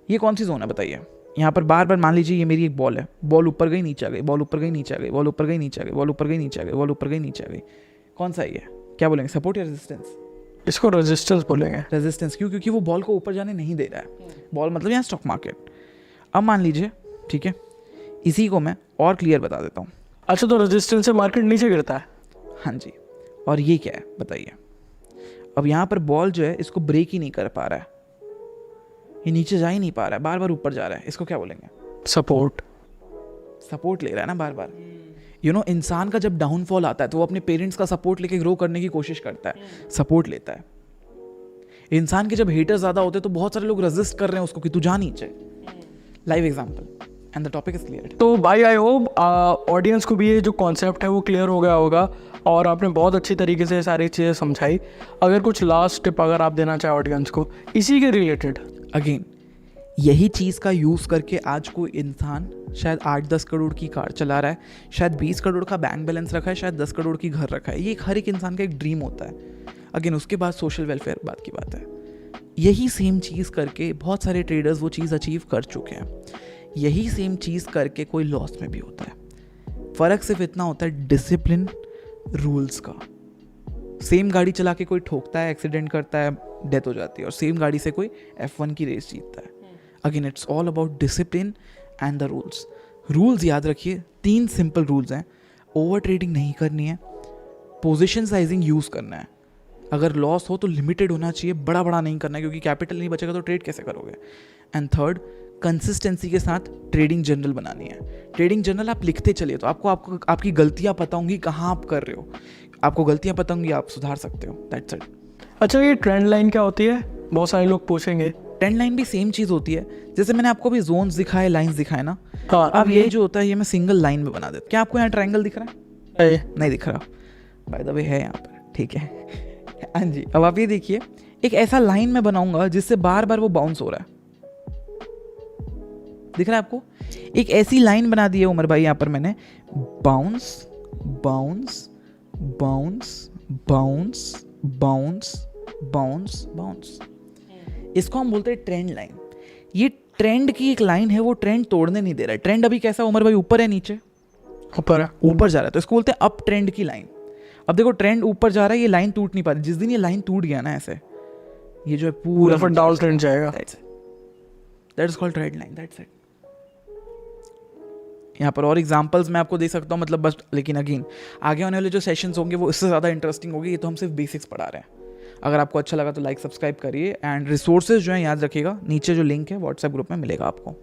ये कौन सी जोन है बताइए? यहाँ पर बार बार मान लीजिए ये मेरी एक बॉल है, बॉल ऊपर गई, नीचे आ गई, बॉल ऊपर गई, नीचे आ गई, बॉल ऊपर गई, नीचे आ गई, बॉल ऊपर गई, नीचे आ गई, बॉल ऊपर गई, नीचे आ गई। कौन सा ये? क्या बोलेंगे, सपोर्ट या रेजिस्टेंस? इसको रेजिस्टेंस बोलेंगे। रेजिस्टेंस क्यों? क्योंकि वो बॉल को ऊपर जाने नहीं दे रहा है। बॉल मतलब यहाँ स्टॉक मार्केट। अब मान लीजिए, ठीक है, इसी को मैं और क्लियर बता देता हूँ। अच्छा, तो रेजिस्टेंस से मार्केट नीचे गिरता है? हाँ जी। और ये क्या है बताइए? अब यहाँ पर बॉल जो है इसको ब्रेक ही नहीं कर पा रहा है, ये नीचे जा ही नहीं पा रहा है, बार बार ऊपर जा रहा है, इसको क्या बोलेंगे? सपोर्ट। सपोर्ट ले रहा है ना बार बार। यू नो, इंसान का जब डाउनफॉल आता है तो वो अपने पेरेंट्स का सपोर्ट लेके ग्रो करने की कोशिश करता है, सपोर्ट लेता है। इंसान के जब हेटर्स ज़्यादा होते हैं तो बहुत सारे लोग रेजिस्ट कर रहे हैं उसको कि तू जा नीचे। Live example, and the topic is clear. तो भाई आई होप ऑडियंस को भी ये जो कॉन्सेप्ट है वो क्लियर हो गया होगा और आपने बहुत अच्छी तरीके से सारी चीज़ें समझाई। अगर कुछ लास्ट टिप अगर आप देना चाहें ऑडियंस को इसी के रिलेटेड। अगेन, यही चीज़ का यूज़ करके आज कोई इंसान शायद 8-10 करोड़ की कार चला रहा है, शायद 20 करोड़ का बैंक बैलेंस रखा है, शायद 10 करोड़ की घर रखा है। ये हर एक इंसान का एक ड्रीम होता है। अगेन, उसके बाद सोशल वेलफेयर बात की बात है। यही सेम चीज़ करके बहुत सारे ट्रेडर्स वो चीज़ अचीव कर चुके हैं। यही सेम चीज़ करके कोई लॉस में भी होता है। फ़र्क सिर्फ इतना होता है डिसिप्लिन, रूल्स का। सेम गाड़ी चला के कोई ठोकता है, एक्सीडेंट करता है, डेथ हो जाती है, और सेम गाड़ी से कोई F1 की रेस जीतता है। Again, it's all about discipline and the rules. Rules याद रखिए, 3 सिंपल रूल्स हैं। ओवर ट्रेडिंग नहीं करनी है, पोजीशन साइजिंग यूज़ करना है, अगर लॉस हो तो लिमिटेड होना चाहिए, बड़ा बड़ा नहीं करना है क्योंकि कैपिटल नहीं बचेगा तो ट्रेड कैसे करोगे। एंड थर्ड, कंसिस्टेंसी के साथ ट्रेडिंग जर्नल बनानी है। ट्रेडिंग जर्नल आप लिखते चलिए तो आपको आपकी गलतियाँ पता होंगी, कहाँ आप कर रहे हो, आपको गलतियाँ पता होंगी, आप सुधार सकते हो। That's it. अच्छा, ये ट्रेंड लाइन क्या होती है? बहुत सारे लोग पूछेंगे। ट्रेंड लाइन भी सेम चीज़ होती है, जैसे मैंने आपको अभी जोन्स दिखाए, लाइंस दिखाए ना। हाँ, अब ये जो होता है ये मैं सिंगल लाइन में बना देता हूँ। क्या आपको यहाँ ट्रायंगल दिख रहा है? नहीं दिख रहा, बाय द वे है यहाँ पर, ठीक है। हाँ जी। अब आप ये देखिए, एक ऐसा लाइन में बनाऊंगा जिससे बार बार वो बाउंस हो रहा है, दिख रहा है आपको? एक ऐसी लाइन बना दी है उमर भाई यहाँ पर मैंने, bounce bounce bounce bounce bounce bounce bounce. इसको हम बोलते हैं ट्रेंड लाइन। ये ट्रेंड की एक लाइन है, वो ट्रेंड तोड़ने नहीं दे रहा है। ट्रेंड अभी कैसा उमर भाई, ऊपर है नीचे? ऊपर है, ऊपर जा रहा है, तो इसको बोलते हैं अप ट्रेंड की लाइन। अब देखो ट्रेंड ऊपर जा रहा है, ये लाइन टूट नहीं पा रही। जिस दिन ये लाइन टूट गया ना ऐसे, ये जो है पूरा फिर डाउन ट्रेंड जाएगा। That is called trend line. That's it. यहाँ पर और एग्जांपल्स मैं आपको दे सकता हूँ, मतलब बस, लेकिन अगेन आगे आने वाले जो सेशंस होंगे वो इससे ज़्यादा इंटरेस्टिंग होगी। ये तो हम सिर्फ बेसिक्स पढ़ा रहे हैं। अगर आपको अच्छा लगा तो लाइक सब्सक्राइब करिए, एंड रिसोर्सेज जो है याद रखिएगा, नीचे जो लिंक है व्हाट्सएप ग्रुप में मिलेगा आपको।